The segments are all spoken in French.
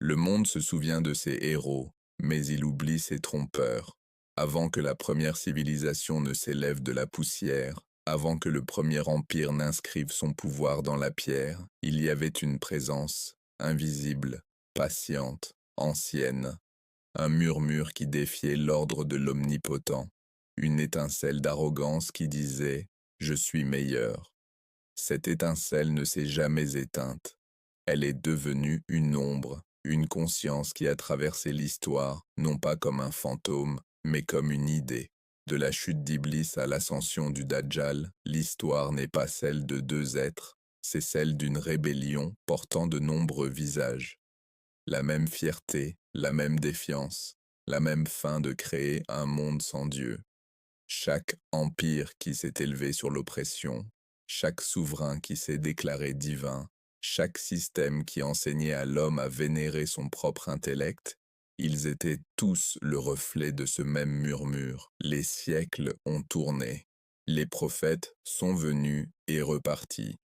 Le monde se souvient de ses héros, mais il oublie ses trompeurs. Avant que la première civilisation ne s'élève de la poussière, avant que le premier empire n'inscrive son pouvoir dans la pierre, il y avait une présence, invisible, patiente, ancienne, un murmure qui défiait l'ordre de l'omnipotent, une étincelle d'arrogance qui disait « Je suis meilleur ». Cette étincelle ne s'est jamais éteinte. Elle est devenue une ombre, une conscience qui a traversé l'histoire, non pas comme un fantôme, mais comme une idée. De la chute d'Iblis à l'ascension du Dajjal, l'histoire n'est pas celle de deux êtres, c'est celle d'une rébellion portant de nombreux visages. La même fierté, la même défiance, la même faim de créer un monde sans Dieu. Chaque empire qui s'est élevé sur l'oppression, chaque souverain qui s'est déclaré divin, chaque système qui enseignait à l'homme à vénérer son propre intellect, ils étaient tous le reflet de ce même murmure. Les siècles ont tourné. Les prophètes sont venus et repartis,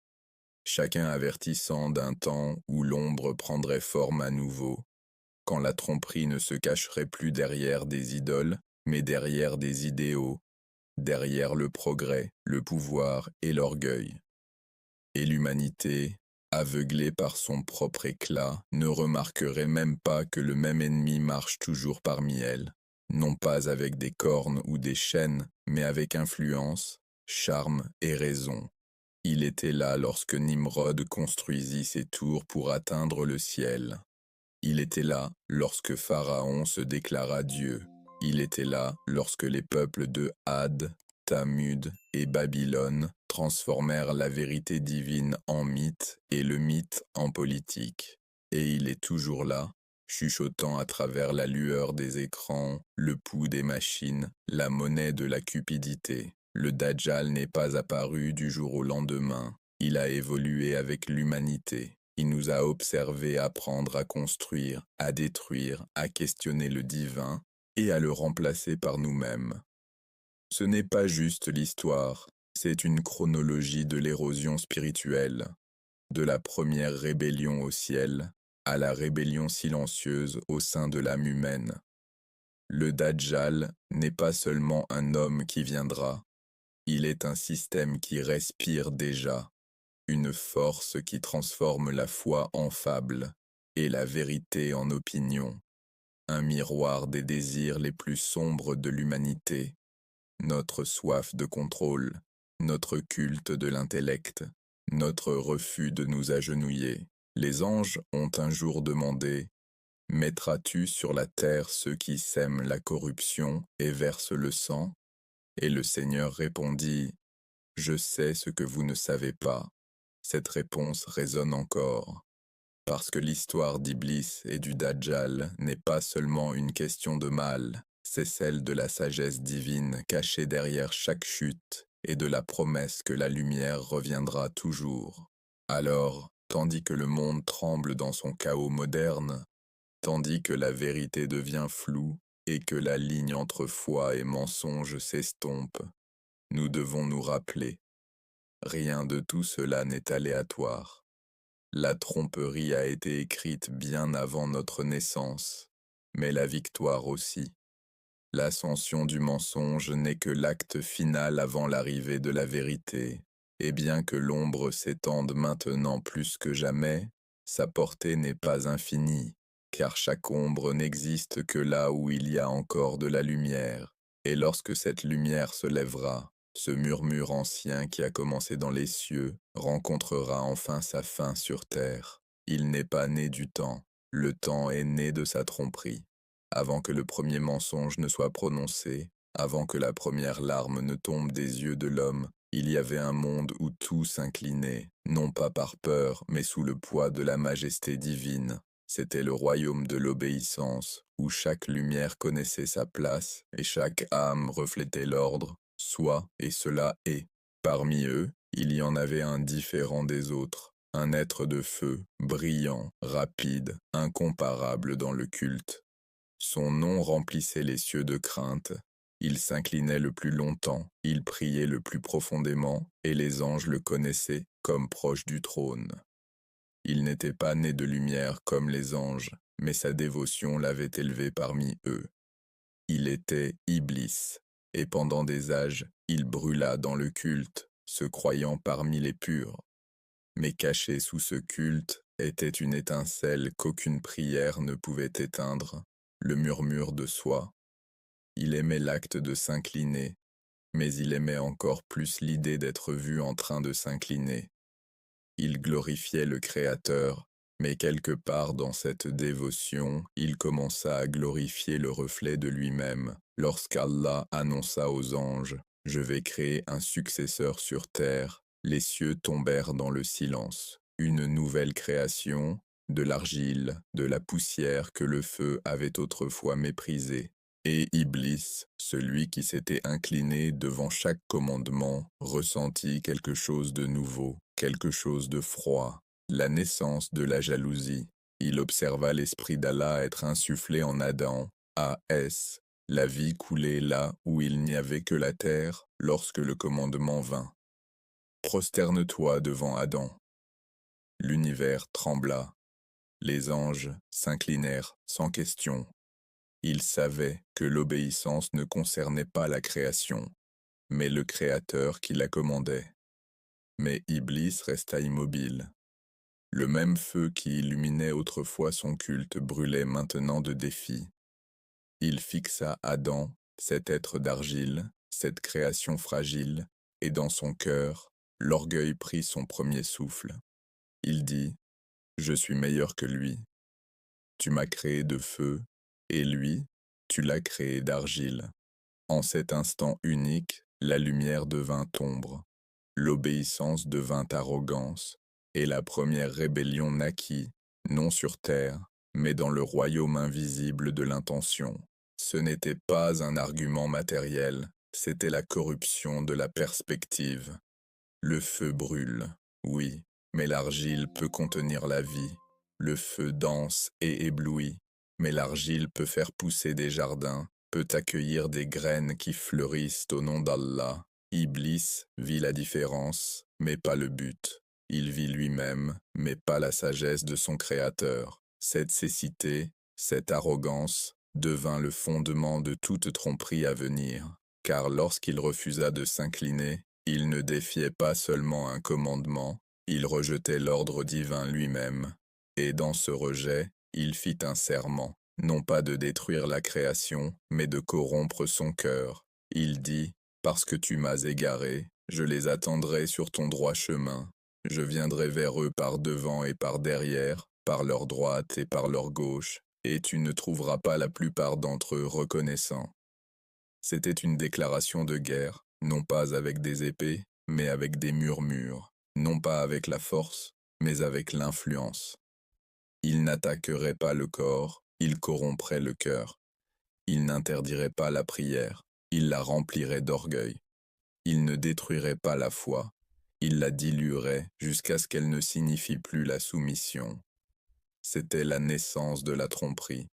chacun avertissant d'un temps où l'ombre prendrait forme à nouveau, quand la tromperie ne se cacherait plus derrière des idoles, mais derrière des idéaux, derrière le progrès, le pouvoir et l'orgueil. Et l'humanité, aveuglée par son propre éclat, ne remarquerait même pas que le même ennemi marche toujours parmi elle, non pas avec des cornes ou des chaînes, mais avec influence, charme et raison. Il était là lorsque Nimrod construisit ses tours pour atteindre le ciel. Il était là lorsque Pharaon se déclara Dieu. Il était là lorsque les peuples de Had, Thamud et Babylone transformèrent la vérité divine en mythe et le mythe en politique. Et il est toujours là, chuchotant à travers la lueur des écrans, le pouls des machines, la monnaie de la cupidité. Le Dajjal n'est pas apparu du jour au lendemain. Il a évolué avec l'humanité. Il nous a observés apprendre à construire, à détruire, à questionner le divin et à le remplacer par nous-mêmes. Ce n'est pas juste l'histoire, c'est une chronologie de l'érosion spirituelle, de la première rébellion au ciel à la rébellion silencieuse au sein de l'âme humaine. Le Dajjal n'est pas seulement un homme qui viendra, il est un système qui respire déjà, une force qui transforme la foi en fable et la vérité en opinion, un miroir des désirs les plus sombres de l'humanité, notre soif de contrôle, notre culte de l'intellect, notre refus de nous agenouiller. Les anges ont un jour demandé « Mettras-tu sur la terre ceux qui sèment la corruption et versent le sang ?» Et le Seigneur répondit « Je sais ce que vous ne savez pas. » Cette réponse résonne encore, parce que l'histoire d'Iblis et du Dajjal n'est pas seulement une question de mal, c'est celle de la sagesse divine cachée derrière chaque chute et de la promesse que la lumière reviendra toujours. Alors, tandis que le monde tremble dans son chaos moderne, tandis que la vérité devient floue et que la ligne entre foi et mensonge s'estompe, nous devons nous rappeler, rien de tout cela n'est aléatoire. La tromperie a été écrite bien avant notre naissance, mais la victoire aussi. L'ascension du mensonge n'est que l'acte final avant l'arrivée de la vérité, et bien que l'ombre s'étende maintenant plus que jamais, sa portée n'est pas infinie, car chaque ombre n'existe que là où il y a encore de la lumière, et lorsque cette lumière se lèvera, ce murmure ancien qui a commencé dans les cieux rencontrera enfin sa fin sur terre. Il n'est pas né du temps, le temps est né de sa tromperie. Avant que le premier mensonge ne soit prononcé, avant que la première larme ne tombe des yeux de l'homme, il y avait un monde où tout s'inclinait, non pas par peur, mais sous le poids de la majesté divine. C'était le royaume de l'obéissance, où chaque lumière connaissait sa place et chaque âme reflétait l'ordre, soit et cela est. Parmi eux, il y en avait un différent des autres, un être de feu, brillant, rapide, incomparable dans le culte. Son nom remplissait les cieux de crainte. Il s'inclinait le plus longtemps, il priait le plus profondément, et les anges le connaissaient comme proche du trône. Il n'était pas né de lumière comme les anges, mais sa dévotion l'avait élevé parmi eux. Il était Iblis, et pendant des âges, il brûla dans le culte, se croyant parmi les purs. Mais caché sous ce culte était une étincelle qu'aucune prière ne pouvait éteindre, le murmure de soi. Il aimait l'acte de s'incliner, mais il aimait encore plus l'idée d'être vu en train de s'incliner. Il glorifiait le Créateur, mais quelque part dans cette dévotion, il commença à glorifier le reflet de lui-même, lorsqu'Allah annonça aux anges « Je vais créer un successeur sur terre », les cieux tombèrent dans le silence. Une nouvelle création, de l'argile, de la poussière que le feu avait autrefois méprisée. Et Iblis, celui qui s'était incliné devant chaque commandement, ressentit quelque chose de nouveau, quelque chose de froid, la naissance de la jalousie. Il observa l'esprit d'Allah être insufflé en Adam, A.S. La vie coulait là où il n'y avait que la terre lorsque le commandement vint. Prosterne-toi devant Adam. L'univers trembla. Les anges s'inclinèrent sans question. Ils savaient que l'obéissance ne concernait pas la création, mais le Créateur qui la commandait. Mais Iblis resta immobile. Le même feu qui illuminait autrefois son culte brûlait maintenant de défi. Il fixa Adam, cet être d'argile, cette création fragile, et dans son cœur, l'orgueil prit son premier souffle. Il dit « Je suis meilleur que lui. Tu m'as créé de feu, et lui, tu l'as créé d'argile. » En cet instant unique, la lumière devint ombre, l'obéissance devint arrogance, et la première rébellion naquit, non sur terre, mais dans le royaume invisible de l'intention. Ce n'était pas un argument matériel, c'était la corruption de la perspective. Le feu brûle, oui, mais l'argile peut contenir la vie. Le feu danse et éblouit, mais l'argile peut faire pousser des jardins, peut accueillir des graines qui fleurissent au nom d'Allah. Iblis vit la différence, mais pas le but. Il vit lui-même, mais pas la sagesse de son Créateur. Cette cécité, cette arrogance, devint le fondement de toute tromperie à venir, car lorsqu'il refusa de s'incliner, il ne défiait pas seulement un commandement, il rejetait l'ordre divin lui-même. Et dans ce rejet, il fit un serment, non pas de détruire la création, mais de corrompre son cœur. Il dit, « Parce que tu m'as égaré, je les attendrai sur ton droit chemin. Je viendrai vers eux par devant et par derrière, par leur droite et par leur gauche, et tu ne trouveras pas la plupart d'entre eux reconnaissants. » C'était une déclaration de guerre, non pas avec des épées, mais avec des murmures, non pas avec la force, mais avec l'influence. Il n'attaquerait pas le corps, il corromprait le cœur. Il n'interdirait pas la prière, il la remplirait d'orgueil. Il ne détruirait pas la foi, il la diluerait jusqu'à ce qu'elle ne signifie plus la soumission. C'était la naissance de la tromperie.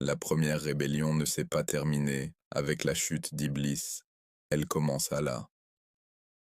La première rébellion ne s'est pas terminée avec la chute d'Iblis, elle commença là.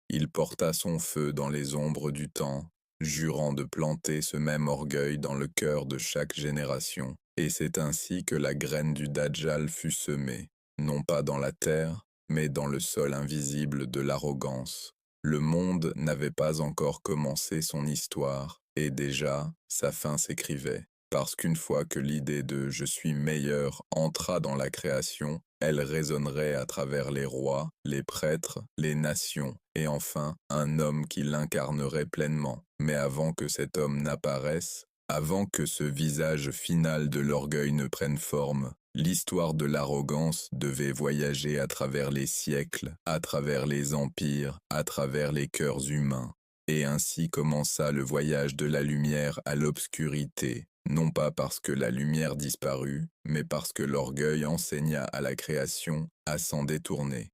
Il porta son feu dans les ombres du temps, jurant de planter ce même orgueil dans le cœur de chaque génération. Et c'est ainsi que la graine du Dajjal fut semée, non pas dans la terre, mais dans le sol invisible de l'arrogance. Le monde n'avait pas encore commencé son histoire, et déjà, sa fin s'écrivait. Parce qu'une fois que l'idée de « je suis meilleur » entra dans la création, elle résonnerait à travers les rois, les prêtres, les nations, et enfin un homme qui l'incarnerait pleinement. Mais avant que cet homme n'apparaisse, avant que ce visage final de l'orgueil ne prenne forme, l'histoire de l'arrogance devait voyager à travers les siècles, à travers les empires, à travers les cœurs humains. Et ainsi commença le voyage de la lumière à l'obscurité, non pas parce que la lumière disparut, mais parce que l'orgueil enseigna à la création à s'en détourner.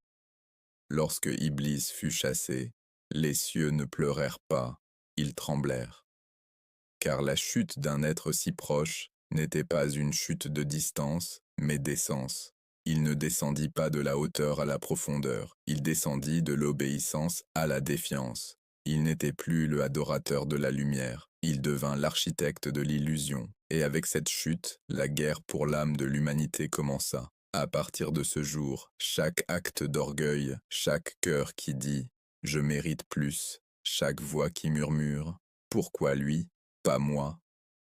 Lorsque Iblis fut chassé, les cieux ne pleurèrent pas, ils tremblèrent. Car la chute d'un être si proche n'était pas une chute de distance, mais d'essence. Il ne descendit pas de la hauteur à la profondeur, il descendit de l'obéissance à la défiance. Il n'était plus le adorateur de la lumière, il devint l'architecte de l'illusion. Et avec cette chute, la guerre pour l'âme de l'humanité commença. À partir de ce jour, chaque acte d'orgueil, chaque cœur qui dit « je mérite plus », chaque voix qui murmure « pourquoi lui, pas moi ?»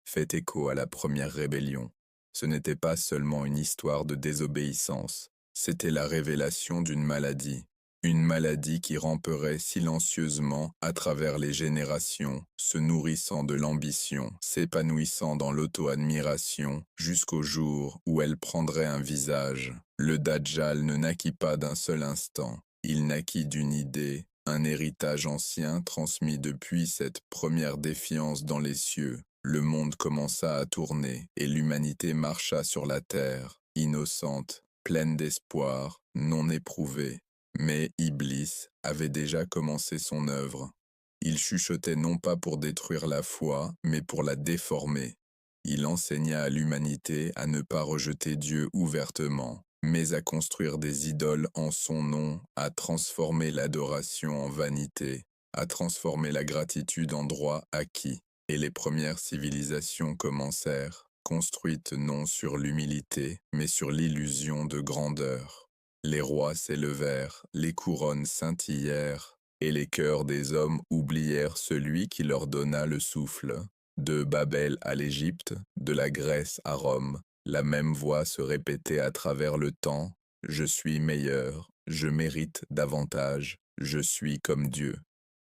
fait écho à la première rébellion. Ce n'était pas seulement une histoire de désobéissance, c'était la révélation d'une maladie. Une maladie qui ramperait silencieusement à travers les générations, se nourrissant de l'ambition, s'épanouissant dans l'auto-admiration, jusqu'au jour où elle prendrait un visage. Le Dajjal ne naquit pas d'un seul instant, il naquit d'une idée, un héritage ancien transmis depuis cette première défiance dans les cieux. Le monde commença à tourner, et l'humanité marcha sur la terre, innocente, pleine d'espoir, non éprouvée. Mais Iblis avait déjà commencé son œuvre. Il chuchotait non pas pour détruire la foi, mais pour la déformer. Il enseigna à l'humanité à ne pas rejeter Dieu ouvertement, mais à construire des idoles en son nom, à transformer l'adoration en vanité, à transformer la gratitude en droit acquis. Et les premières civilisations commencèrent, construites non sur l'humilité, mais sur l'illusion de grandeur. Les rois s'élevèrent, les couronnes scintillèrent, et les cœurs des hommes oublièrent celui qui leur donna le souffle. De Babel à l'Égypte, de la Grèce à Rome, la même voix se répétait à travers le temps. Je suis meilleur, je mérite davantage, je suis comme Dieu.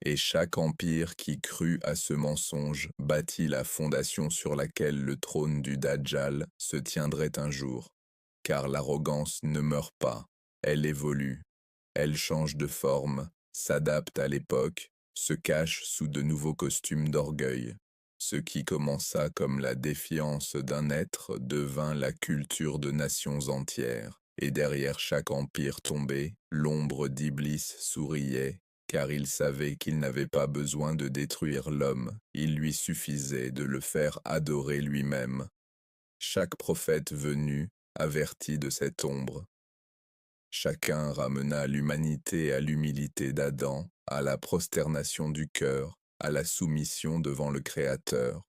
Et chaque empire qui crut à ce mensonge bâtit la fondation sur laquelle le trône du Dajjal se tiendrait un jour. Car l'arrogance ne meurt pas. Elle évolue, elle change de forme, s'adapte à l'époque, se cache sous de nouveaux costumes d'orgueil. Ce qui commença comme la défiance d'un être devint la culture de nations entières, et derrière chaque empire tombé, l'ombre d'Iblis souriait, car il savait qu'il n'avait pas besoin de détruire l'homme, il lui suffisait de le faire adorer lui-même. Chaque prophète venu avertit de cette ombre. Chacun ramena l'humanité à l'humilité d'Adam, à la prosternation du cœur, à la soumission devant le Créateur.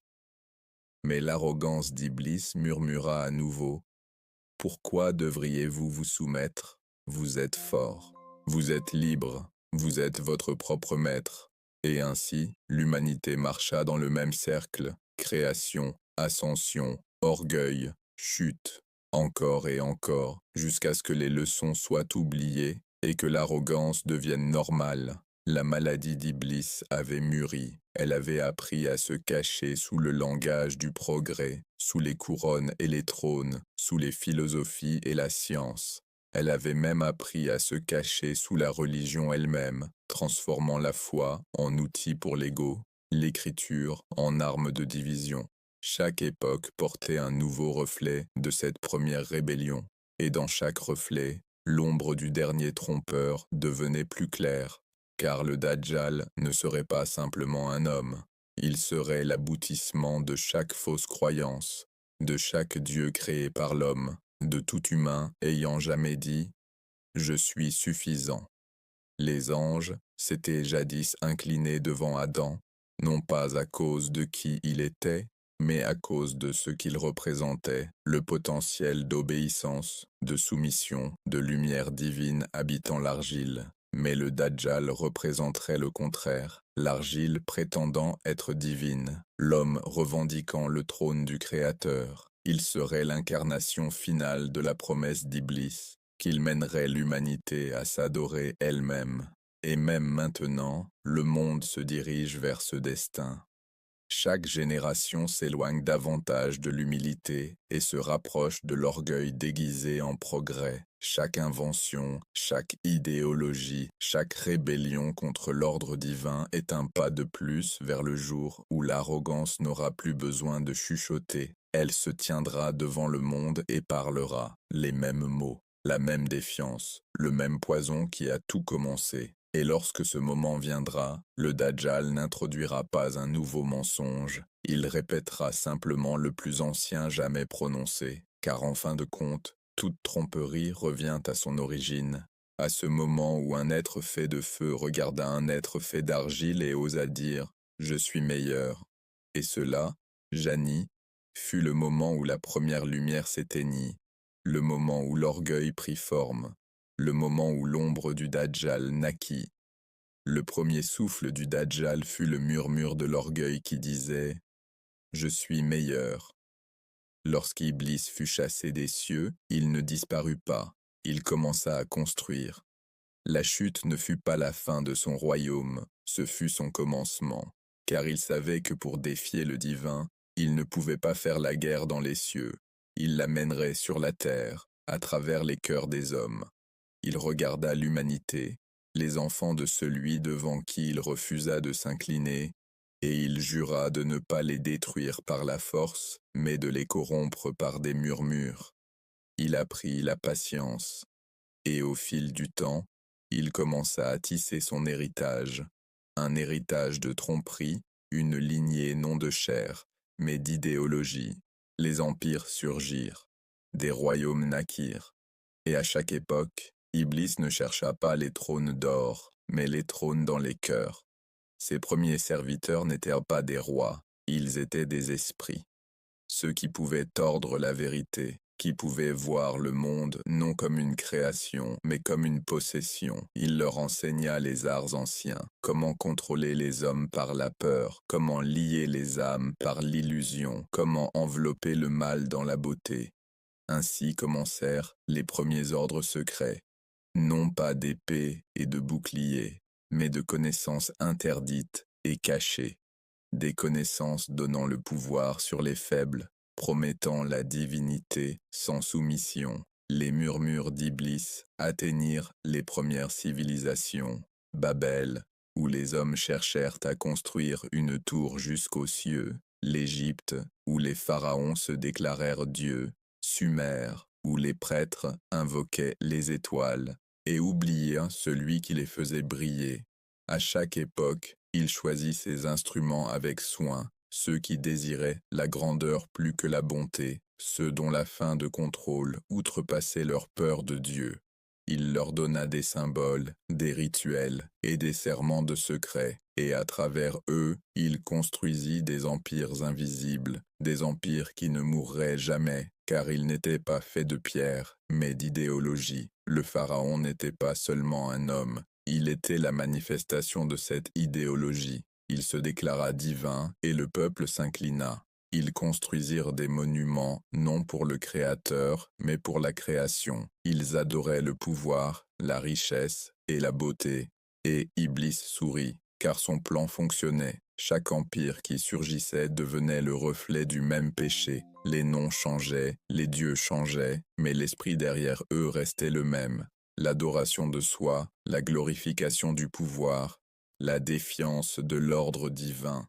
Mais l'arrogance d'Iblis murmura à nouveau « Pourquoi devriez-vous vous soumettre? Vous êtes fort, vous êtes libre, vous êtes votre propre maître. » Et ainsi, l'humanité marcha dans le même cercle, création, ascension, orgueil, chute. Encore et encore, jusqu'à ce que les leçons soient oubliées et que l'arrogance devienne normale. La maladie d'Iblis avait mûri, elle avait appris à se cacher sous le langage du progrès, sous les couronnes et les trônes, sous les philosophies et la science. Elle avait même appris à se cacher sous la religion elle-même, transformant la foi en outil pour l'ego, l'écriture en arme de division. Chaque époque portait un nouveau reflet de cette première rébellion, et dans chaque reflet, l'ombre du dernier trompeur devenait plus claire, car le Dajjal ne serait pas simplement un homme, il serait l'aboutissement de chaque fausse croyance, de chaque Dieu créé par l'homme, de tout humain ayant jamais dit « Je suis suffisant ». Les anges s'étaient jadis inclinés devant Adam, non pas à cause de qui il était, mais à cause de ce qu'il représentait, le potentiel d'obéissance, de soumission, de lumière divine habitant l'argile. Mais le Dajjal représenterait le contraire, l'argile prétendant être divine, l'homme revendiquant le trône du Créateur. Il serait l'incarnation finale de la promesse d'Iblis, qu'il mènerait l'humanité à s'adorer elle-même. Et même maintenant, le monde se dirige vers ce destin. Chaque génération s'éloigne davantage de l'humilité et se rapproche de l'orgueil déguisé en progrès. Chaque invention, chaque idéologie, chaque rébellion contre l'ordre divin est un pas de plus vers le jour où l'arrogance n'aura plus besoin de chuchoter. Elle se tiendra devant le monde et parlera les mêmes mots, la même défiance, le même poison qui a tout commencé. Et lorsque ce moment viendra, le Dajjal n'introduira pas un nouveau mensonge, il répétera simplement le plus ancien jamais prononcé, car en fin de compte, toute tromperie revient à son origine, à ce moment où un être fait de feu regarda un être fait d'argile et osa dire « Je suis meilleur ». Et cela, Jani, fut le moment où la première lumière s'éteignit, le moment où l'orgueil prit forme, le moment où l'ombre du Dajjal naquit. Le premier souffle du Dajjal fut le murmure de l'orgueil qui disait « Je suis meilleur ». Lorsqu'Iblis fut chassé des cieux, il ne disparut pas, il commença à construire. La chute ne fut pas la fin de son royaume, ce fut son commencement, car il savait que pour défier le divin, il ne pouvait pas faire la guerre dans les cieux, il la mènerait sur la terre, à travers les cœurs des hommes. Il regarda l'humanité, les enfants de celui devant qui il refusa de s'incliner, et il jura de ne pas les détruire par la force, mais de les corrompre par des murmures. Il apprit la patience, et au fil du temps, il commença à tisser son héritage, un héritage de tromperie, une lignée non de chair, mais d'idéologie. Les empires surgirent, des royaumes naquirent, et à chaque époque, Iblis ne chercha pas les trônes d'or, mais les trônes dans les cœurs. Ses premiers serviteurs n'étaient pas des rois, ils étaient des esprits. Ceux qui pouvaient tordre la vérité, qui pouvaient voir le monde non comme une création, mais comme une possession. Il leur enseigna les arts anciens, comment contrôler les hommes par la peur, comment lier les âmes par l'illusion, comment envelopper le mal dans la beauté. Ainsi commencèrent les premiers ordres secrets, non pas d'épée et de bouclier, mais de connaissances interdites et cachées, des connaissances donnant le pouvoir sur les faibles, promettant la divinité sans soumission. Les murmures d'Iblis atteignirent les premières civilisations, Babel, où les hommes cherchèrent à construire une tour jusqu'aux cieux, l'Égypte, où les pharaons se déclarèrent dieux, Sumer, où les prêtres invoquaient les étoiles, et oubliaient celui qui les faisait briller. À chaque époque, il choisit ses instruments avec soin, ceux qui désiraient la grandeur plus que la bonté, ceux dont la fin de contrôle outrepassait leur peur de Dieu. Il leur donna des symboles, des rituels et des serments de secret, et à travers eux, il construisit des empires invisibles, des empires qui ne mourraient jamais, car ils n'étaient pas faits de pierre, mais d'idéologie. Le pharaon n'était pas seulement un homme, il était la manifestation de cette idéologie. Il se déclara divin et le peuple s'inclina. Ils construisirent des monuments non pour le Créateur, mais pour la création. Ils adoraient le pouvoir, la richesse et la beauté. Et Iblis sourit, car son plan fonctionnait. Chaque empire qui surgissait devenait le reflet du même péché. Les noms changeaient, les dieux changeaient, mais l'esprit derrière eux restait le même. L'adoration de soi, la glorification du pouvoir, la défiance de l'ordre divin.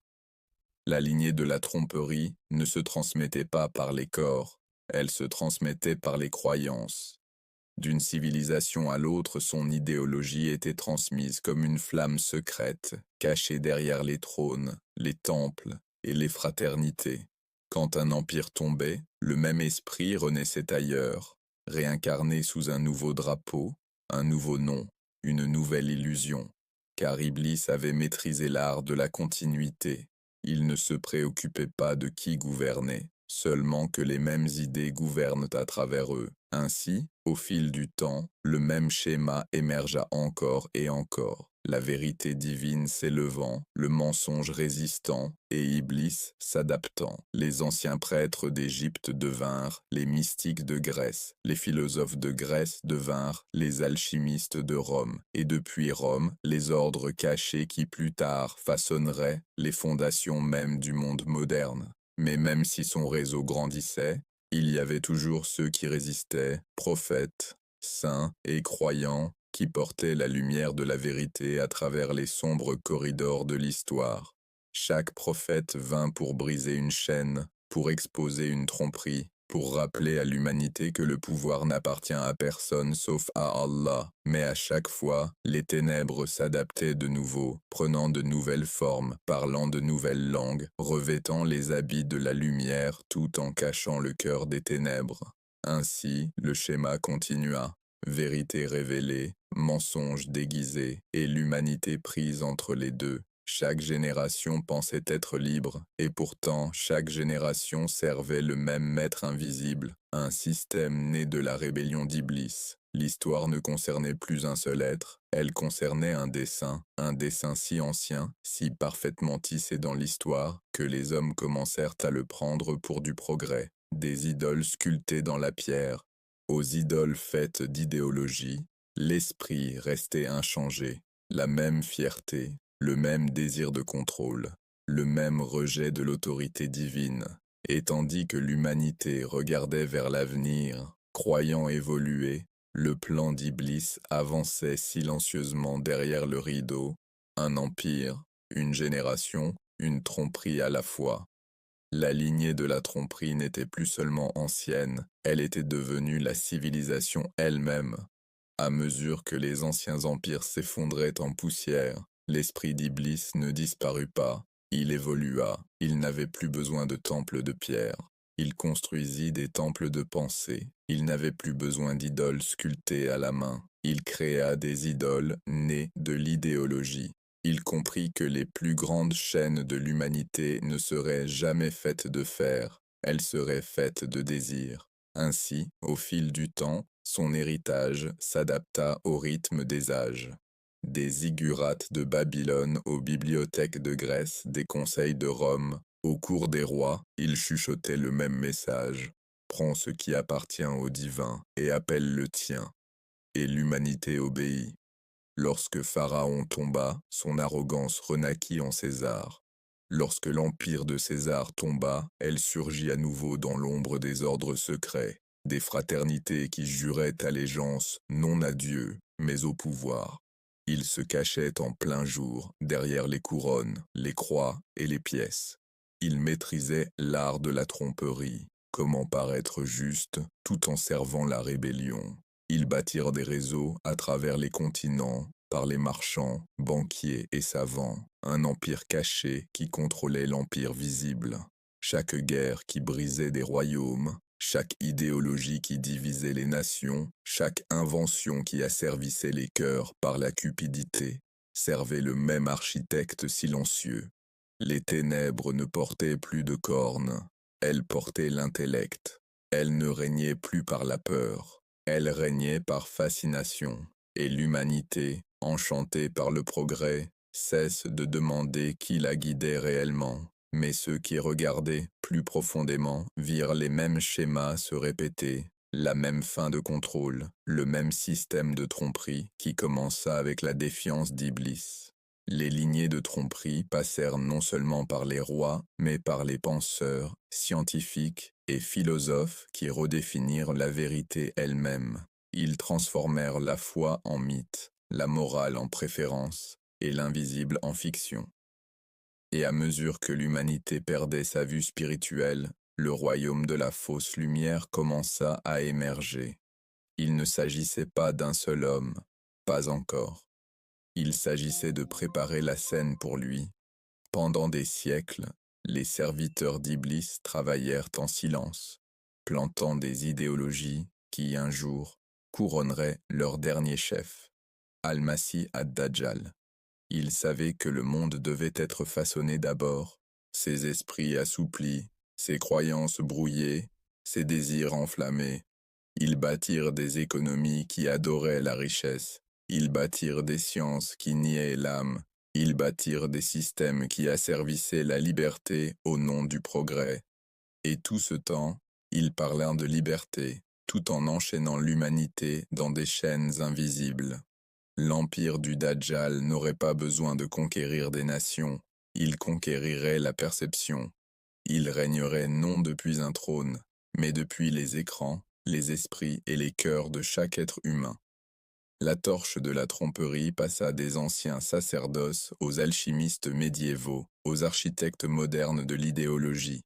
La lignée de la tromperie ne se transmettait pas par les corps, elle se transmettait par les croyances. D'une civilisation à l'autre, son idéologie était transmise comme une flamme secrète, cachée derrière les trônes, les temples et les fraternités. Quand un empire tombait, le même esprit renaissait ailleurs, réincarné sous un nouveau drapeau, un nouveau nom, une nouvelle illusion. Car Iblis avait maîtrisé l'art de la continuité. Il ne se préoccupait pas de qui gouvernait, seulement que les mêmes idées gouvernent à travers eux. Ainsi, au fil du temps, le même schéma émergea encore et encore, la vérité divine s'élevant, le mensonge résistant et Iblis s'adaptant. Les anciens prêtres d'Égypte devinrent les mystiques de Grèce, les philosophes de Grèce devinrent les alchimistes de Rome, et depuis Rome, les ordres cachés qui plus tard façonneraient les fondations même du monde moderne. Mais même si son réseau grandissait, il y avait toujours ceux qui résistaient, prophètes, saints et croyants, qui portaient la lumière de la vérité à travers les sombres corridors de l'histoire. Chaque prophète vint pour briser une chaîne, pour exposer une tromperie, pour rappeler à l'humanité que le pouvoir n'appartient à personne sauf à Allah. Mais à chaque fois, les ténèbres s'adaptaient de nouveau, prenant de nouvelles formes, parlant de nouvelles langues, revêtant les habits de la lumière tout en cachant le cœur des ténèbres. Ainsi, le schéma continua. Vérité révélée, mensonge déguisé, et l'humanité prise entre les deux. Chaque génération pensait être libre, et pourtant chaque génération servait le même maître invisible, un système né de la rébellion d'Iblis. L'histoire ne concernait plus un seul être, elle concernait un dessin si ancien, si parfaitement tissé dans l'histoire, que les hommes commencèrent à le prendre pour du progrès. Des idoles sculptées dans la pierre. Aux idoles faites d'idéologie, l'esprit restait inchangé, la même fierté, le même désir de contrôle, le même rejet de l'autorité divine, et tandis que l'humanité regardait vers l'avenir, croyant évoluer, le plan d'Iblis avançait silencieusement derrière le rideau, un empire, une génération, une tromperie à la fois. La lignée de la tromperie n'était plus seulement ancienne, elle était devenue la civilisation elle-même. À mesure que les anciens empires s'effondraient en poussière, l'esprit d'Iblis ne disparut pas, il évolua, il n'avait plus besoin de temples de pierre. Il construisit des temples de pensée, il n'avait plus besoin d'idoles sculptées à la main, il créa des idoles nées de l'idéologie. Il comprit que les plus grandes chaînes de l'humanité ne seraient jamais faites de fer, elles seraient faites de désir. Ainsi, au fil du temps, son héritage s'adapta au rythme des âges. Des ziggurates de Babylone aux bibliothèques de Grèce, des conseils de Rome, au cours des rois, il chuchotait le même message. Prends ce qui appartient au divin et appelle le tien. Et l'humanité obéit. Lorsque Pharaon tomba, son arrogance renaquit en César. Lorsque l'empire de César tomba, elle surgit à nouveau dans l'ombre des ordres secrets, des fraternités qui juraient allégeance non à Dieu, mais au pouvoir. Ils se cachaient en plein jour, derrière les couronnes, les croix et les pièces. Ils maîtrisaient l'art de la tromperie, comment paraître juste tout en servant la rébellion. Ils bâtirent des réseaux à travers les continents, par les marchands, banquiers et savants, un empire caché qui contrôlait l'empire visible. Chaque guerre qui brisait des royaumes, chaque idéologie qui divisait les nations, chaque invention qui asservissait les cœurs par la cupidité, servait le même architecte silencieux. Les ténèbres ne portaient plus de cornes, elles portaient l'intellect. Elles ne régnaient plus par la peur. Elle régnait par fascination, et l'humanité, enchantée par le progrès, cesse de demander qui la guidait réellement. Mais ceux qui regardaient plus profondément virent les mêmes schémas se répéter, la même fin de contrôle, le même système de tromperie qui commença avec la défiance d'Iblis. Les lignées de tromperie passèrent non seulement par les rois, mais par les penseurs, scientifiques et philosophes qui redéfinirent la vérité elle-même. Ils transformèrent la foi en mythe, la morale en préférence et l'invisible en fiction. Et à mesure que l'humanité perdait sa vue spirituelle, le royaume de la fausse lumière commença à émerger. Il ne s'agissait pas d'un seul homme, pas encore. Il s'agissait de préparer la scène pour lui. Pendant des siècles, les serviteurs d'Iblis travaillèrent en silence, plantant des idéologies qui, un jour, couronneraient leur dernier chef, Al-Masih ad-Dajjal. Ils savaient que le monde devait être façonné d'abord, ses esprits assouplis, ses croyances brouillées, ses désirs enflammés. Ils bâtirent des économies qui adoraient la richesse. Ils bâtirent des sciences qui niaient l'âme. Ils bâtirent des systèmes qui asservissaient la liberté au nom du progrès. Et tout ce temps, ils parlèrent de liberté, tout en enchaînant l'humanité dans des chaînes invisibles. L'empire du Dajjal n'aurait pas besoin de conquérir des nations, il conquérirait la perception. Il régnerait non depuis un trône, mais depuis les écrans, les esprits et les cœurs de chaque être humain. La torche de la tromperie passa des anciens sacerdoces aux alchimistes médiévaux, aux architectes modernes de l'idéologie.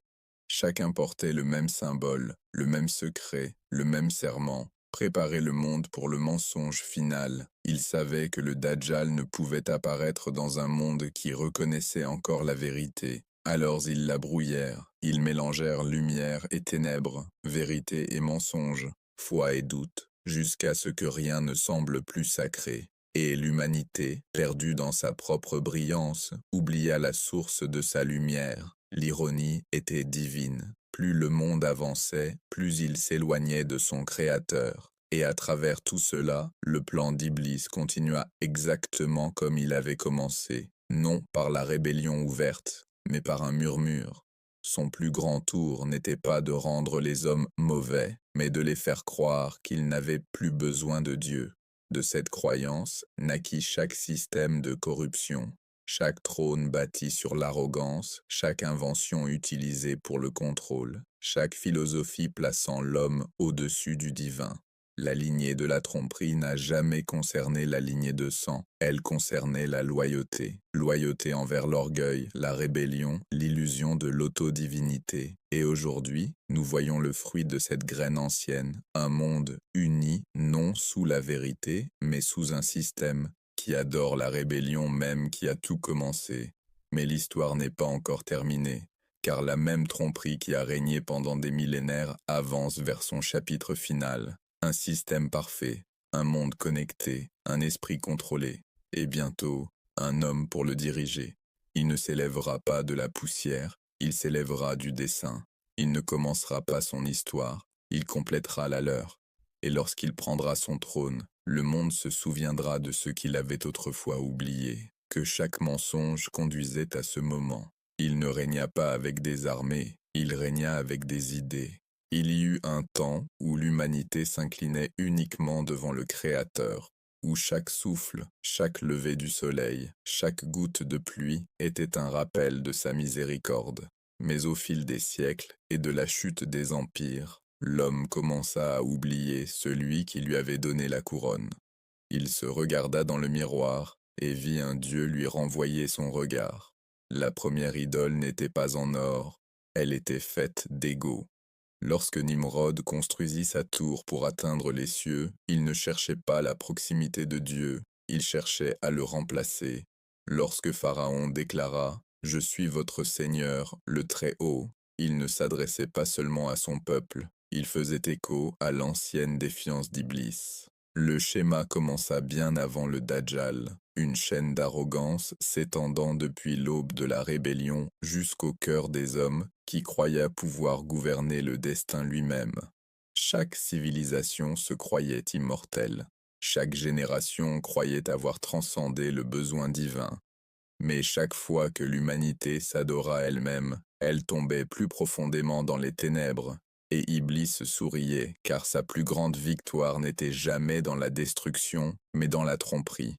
Chacun portait le même symbole, le même secret, le même serment, préparer le monde pour le mensonge final. Ils savaient que le Dajjal ne pouvait apparaître dans un monde qui reconnaissait encore la vérité. Alors ils la brouillèrent, ils mélangèrent lumière et ténèbres, vérité et mensonge, foi et doute, jusqu'à ce que rien ne semble plus sacré. Et l'humanité, perdue dans sa propre brillance, oublia la source de sa lumière. L'ironie était divine. Plus le monde avançait, plus il s'éloignait de son Créateur. Et à travers tout cela, le plan d'Iblis continua exactement comme il avait commencé, non par la rébellion ouverte, mais par un murmure. Son plus grand tour n'était pas de rendre les hommes mauvais, mais de les faire croire qu'ils n'avaient plus besoin de Dieu. De cette croyance naquit chaque système de corruption, chaque trône bâti sur l'arrogance, chaque invention utilisée pour le contrôle, chaque philosophie plaçant l'homme au-dessus du divin. La lignée de la tromperie n'a jamais concerné la lignée de sang, elle concernait la loyauté. Loyauté envers l'orgueil, la rébellion, l'illusion de l'autodivinité. Et aujourd'hui, nous voyons le fruit de cette graine ancienne, un monde uni, non sous la vérité, mais sous un système qui adore la rébellion même qui a tout commencé. Mais l'histoire n'est pas encore terminée, car la même tromperie qui a régné pendant des millénaires avance vers son chapitre final. Un système parfait, un monde connecté, un esprit contrôlé, et bientôt, un homme pour le diriger. Il ne s'élèvera pas de la poussière, il s'élèvera du dessein. Il ne commencera pas son histoire, il complétera la leur. Et lorsqu'il prendra son trône, le monde se souviendra de ce qu'il avait autrefois oublié, que chaque mensonge conduisait à ce moment. Il ne régna pas avec des armées, il régna avec des idées. Il y eut un temps où l'humanité s'inclinait uniquement devant le Créateur, où chaque souffle, chaque lever du soleil, chaque goutte de pluie était un rappel de sa miséricorde. Mais au fil des siècles et de la chute des empires, l'homme commença à oublier celui qui lui avait donné la couronne. Il se regarda dans le miroir et vit un Dieu lui renvoyer son regard. La première idole n'était pas en or, elle était faite d'égaux. Lorsque Nimrod construisit sa tour pour atteindre les cieux, il ne cherchait pas la proximité de Dieu, il cherchait à le remplacer. Lorsque Pharaon déclara « Je suis votre Seigneur, le Très-Haut », il ne s'adressait pas seulement à son peuple, il faisait écho à l'ancienne défiance d'Iblis. Le schéma commença bien avant le Dajjal, une chaîne d'arrogance s'étendant depuis l'aube de la rébellion jusqu'au cœur des hommes qui croyaient pouvoir gouverner le destin lui-même. Chaque civilisation se croyait immortelle. Chaque génération croyait avoir transcendé le besoin divin. Mais chaque fois que l'humanité s'adora elle-même, elle tombait plus profondément dans les ténèbres, et Iblis souriait, car sa plus grande victoire n'était jamais dans la destruction, mais dans la tromperie.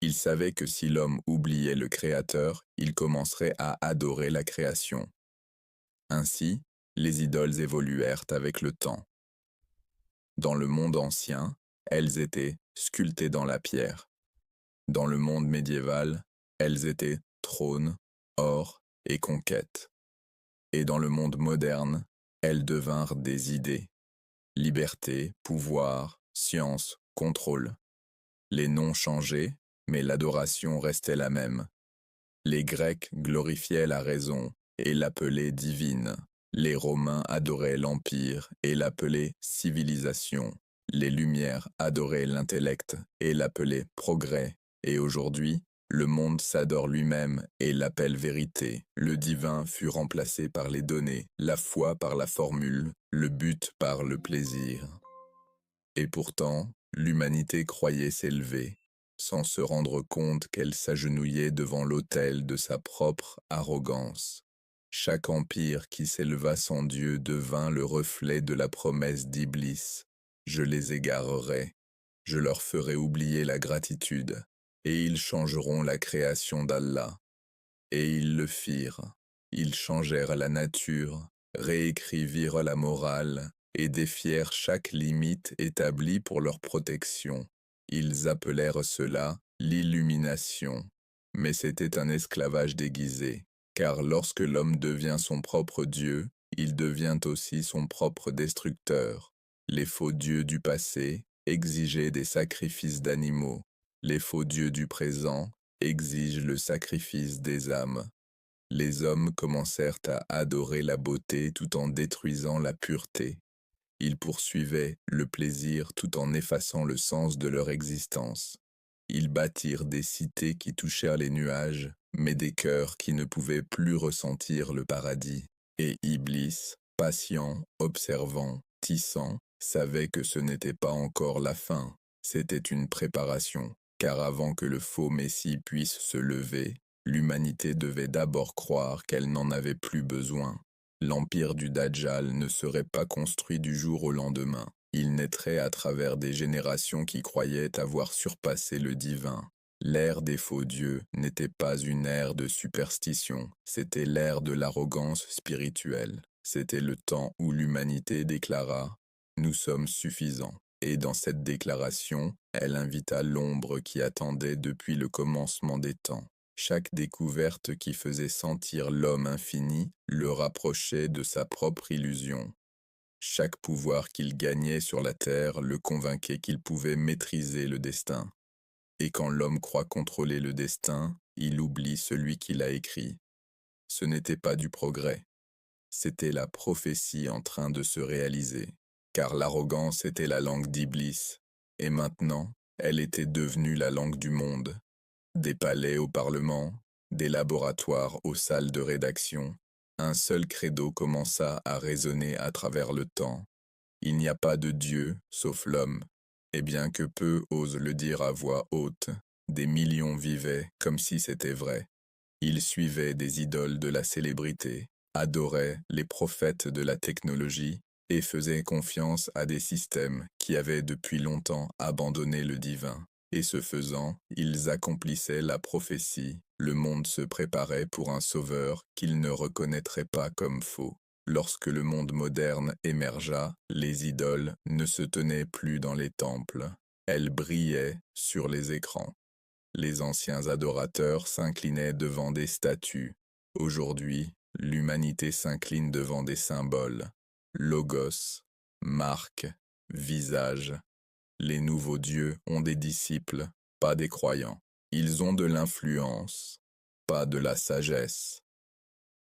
Il savait que si l'homme oubliait le Créateur, il commencerait à adorer la création. Ainsi, les idoles évoluèrent avec le temps. Dans le monde ancien, elles étaient sculptées dans la pierre. Dans le monde médiéval, elles étaient trône, or et conquête. Et dans le monde moderne, elles devinrent des idées. Liberté, pouvoir, science, contrôle. Les noms changeaient, mais l'adoration restait la même. Les Grecs glorifiaient la raison et l'appelaient divine. Les Romains adoraient l'Empire et l'appelaient civilisation. Les Lumières adoraient l'intellect et l'appelaient progrès. Et aujourd'hui, le monde s'adore lui-même et l'appelle vérité. Le divin fut remplacé par les données, la foi par la formule, le but par le plaisir. Et pourtant, l'humanité croyait s'élever, sans se rendre compte qu'elle s'agenouillait devant l'autel de sa propre arrogance. Chaque empire qui s'éleva sans Dieu devint le reflet de la promesse d'Iblis. Je les égarerai, je leur ferai oublier la gratitude, et ils changeront la création d'Allah. Et ils le firent. Ils changèrent la nature, réécrivirent la morale, et défièrent chaque limite établie pour leur protection. Ils appelèrent cela l'illumination. Mais c'était un esclavage déguisé, car lorsque l'homme devient son propre Dieu, il devient aussi son propre destructeur. Les faux dieux du passé exigeaient des sacrifices d'animaux. Les faux dieux du présent exigent le sacrifice des âmes. Les hommes commencèrent à adorer la beauté tout en détruisant la pureté. Ils poursuivaient le plaisir tout en effaçant le sens de leur existence. Ils bâtirent des cités qui touchèrent les nuages, mais des cœurs qui ne pouvaient plus ressentir le paradis. Et Iblis, patient, observant, tissant, savait que ce n'était pas encore la fin, c'était une préparation, car avant que le faux Messie puisse se lever, l'humanité devait d'abord croire qu'elle n'en avait plus besoin. L'empire du Dajjal ne serait pas construit du jour au lendemain. Il naîtrait à travers des générations qui croyaient avoir surpassé le divin. L'ère des faux dieux n'était pas une ère de superstition, c'était l'ère de l'arrogance spirituelle. C'était le temps où l'humanité déclara « Nous sommes suffisants ». Et dans cette déclaration, elle invita l'ombre qui attendait depuis le commencement des temps. Chaque découverte qui faisait sentir l'homme infini le rapprochait de sa propre illusion. Chaque pouvoir qu'il gagnait sur la terre le convainquait qu'il pouvait maîtriser le destin. Et quand l'homme croit contrôler le destin, il oublie celui qui l'a écrit. Ce n'était pas du progrès, c'était la prophétie en train de se réaliser. Car l'arrogance était la langue d'Iblis, et maintenant, elle était devenue la langue du monde. Des palais au Parlement, des laboratoires aux salles de rédaction, un seul credo commença à résonner à travers le temps. Il n'y a pas de Dieu, sauf l'homme. Et bien que peu osent le dire à voix haute, des millions vivaient comme si c'était vrai. Ils suivaient des idoles de la célébrité, adoraient les prophètes de la technologie et faisaient confiance à des systèmes qui avaient depuis longtemps abandonné le divin. Et ce faisant, ils accomplissaient la prophétie. Le monde se préparait pour un sauveur qu'ils ne reconnaîtraient pas comme faux. Lorsque le monde moderne émergea, les idoles ne se tenaient plus dans les temples. Elles brillaient sur les écrans. Les anciens adorateurs s'inclinaient devant des statues. Aujourd'hui, l'humanité s'incline devant des symboles. Logos, marque, visage. Les nouveaux dieux ont des disciples, pas des croyants. Ils ont de l'influence, pas de la sagesse.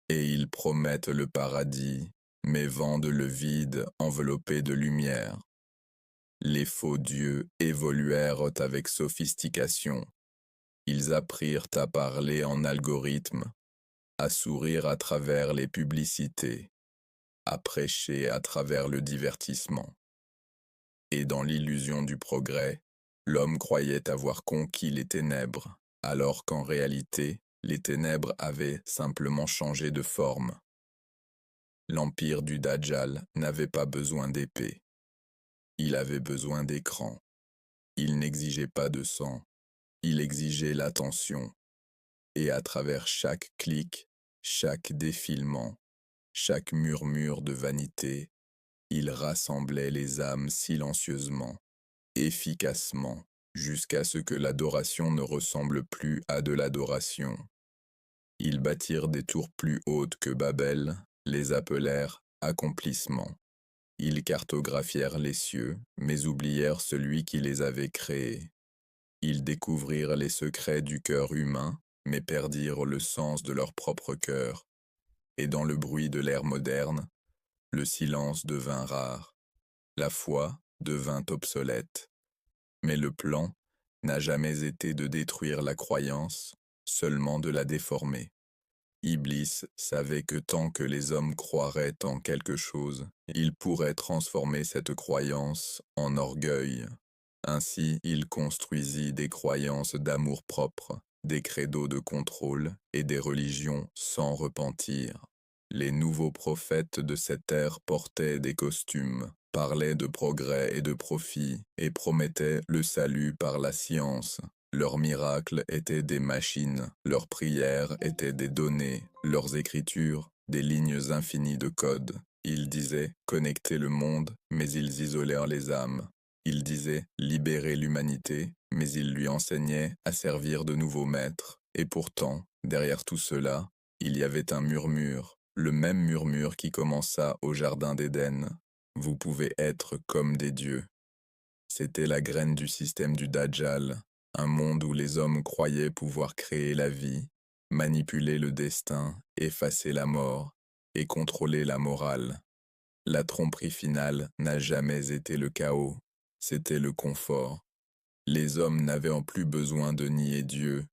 Et ils promettent le paradis, mais vendent le vide enveloppé de lumière. Les faux dieux évoluèrent avec sophistication. Ils apprirent à parler en algorithme, à sourire à travers les publicités, à prêcher à travers le divertissement. Et dans l'illusion du progrès, l'homme croyait avoir conquis les ténèbres, alors qu'en réalité, les ténèbres avaient simplement changé de forme. L'empire du Dajjal n'avait pas besoin d'épée. Il avait besoin d'écran. Il n'exigeait pas de sang. Il exigeait l'attention. Et à travers chaque clic, chaque défilement, chaque murmure de vanité, il rassemblait les âmes silencieusement, efficacement, jusqu'à ce que l'adoration ne ressemble plus à de l'adoration. Ils bâtirent des tours plus hautes que Babel, les appelèrent accomplissements. Ils cartographièrent les cieux, mais oublièrent celui qui les avait créés. Ils découvrirent les secrets du cœur humain, mais perdirent le sens de leur propre cœur. Et dans le bruit de l'ère moderne, le silence devint rare. La foi devint obsolète. Mais le plan n'a jamais été de détruire la croyance, seulement de la déformer. Iblis savait que tant que les hommes croiraient en quelque chose, il pourrait transformer cette croyance en orgueil. Ainsi, il construisit des croyances d'amour-propre, des credos de contrôle et des religions sans repentir. Les nouveaux prophètes de cette ère portaient des costumes, parlaient de progrès et de profit, et promettaient le salut par la science. Leurs miracles étaient des machines, leurs prières étaient des données, leurs écritures, des lignes infinies de code. Ils disaient « connecter le monde », mais ils isolèrent les âmes. Ils disaient « libérer l'humanité », mais ils lui enseignaient à servir de nouveaux maîtres. Et pourtant, derrière tout cela, il y avait un murmure, le même murmure qui commença au jardin d'Éden. Vous pouvez être comme des dieux. C'était la graine du système du Dajjal, un monde où les hommes croyaient pouvoir créer la vie, manipuler le destin, effacer la mort et contrôler la morale. La tromperie finale n'a jamais été le chaos, c'était le confort. Les hommes n'avaient en plus besoin de nier Dieu,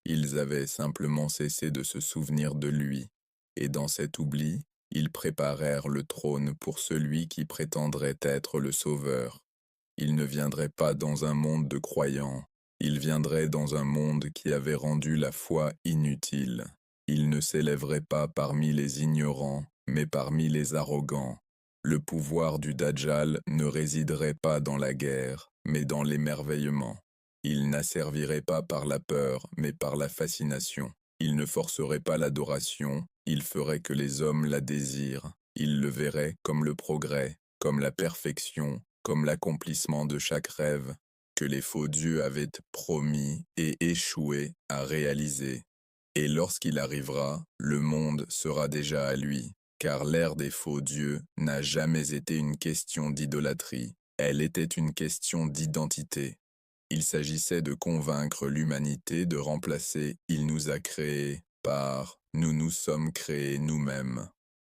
ils avaient simplement cessé de se souvenir de lui, et dans cet oubli, ils préparèrent le trône pour celui qui prétendrait être le Sauveur. Il ne viendrait pas dans un monde de croyants, il viendrait dans un monde qui avait rendu la foi inutile. Il ne s'élèverait pas parmi les ignorants, mais parmi les arrogants. Le pouvoir du Dajjal ne résiderait pas dans la guerre, mais dans l'émerveillement. Il n'asservirait pas par la peur, mais par la fascination. Il ne forcerait pas l'adoration, il ferait que les hommes la désirent. Il le verrait comme le progrès, comme la perfection, comme l'accomplissement de chaque rêve que les faux dieux avaient promis et échoué à réaliser. Et lorsqu'il arrivera, le monde sera déjà à lui, car l'ère des faux dieux n'a jamais été une question d'idolâtrie, elle était une question d'identité. Il s'agissait de convaincre l'humanité de remplacer « il nous a créés » par « nous nous sommes créés nous-mêmes ».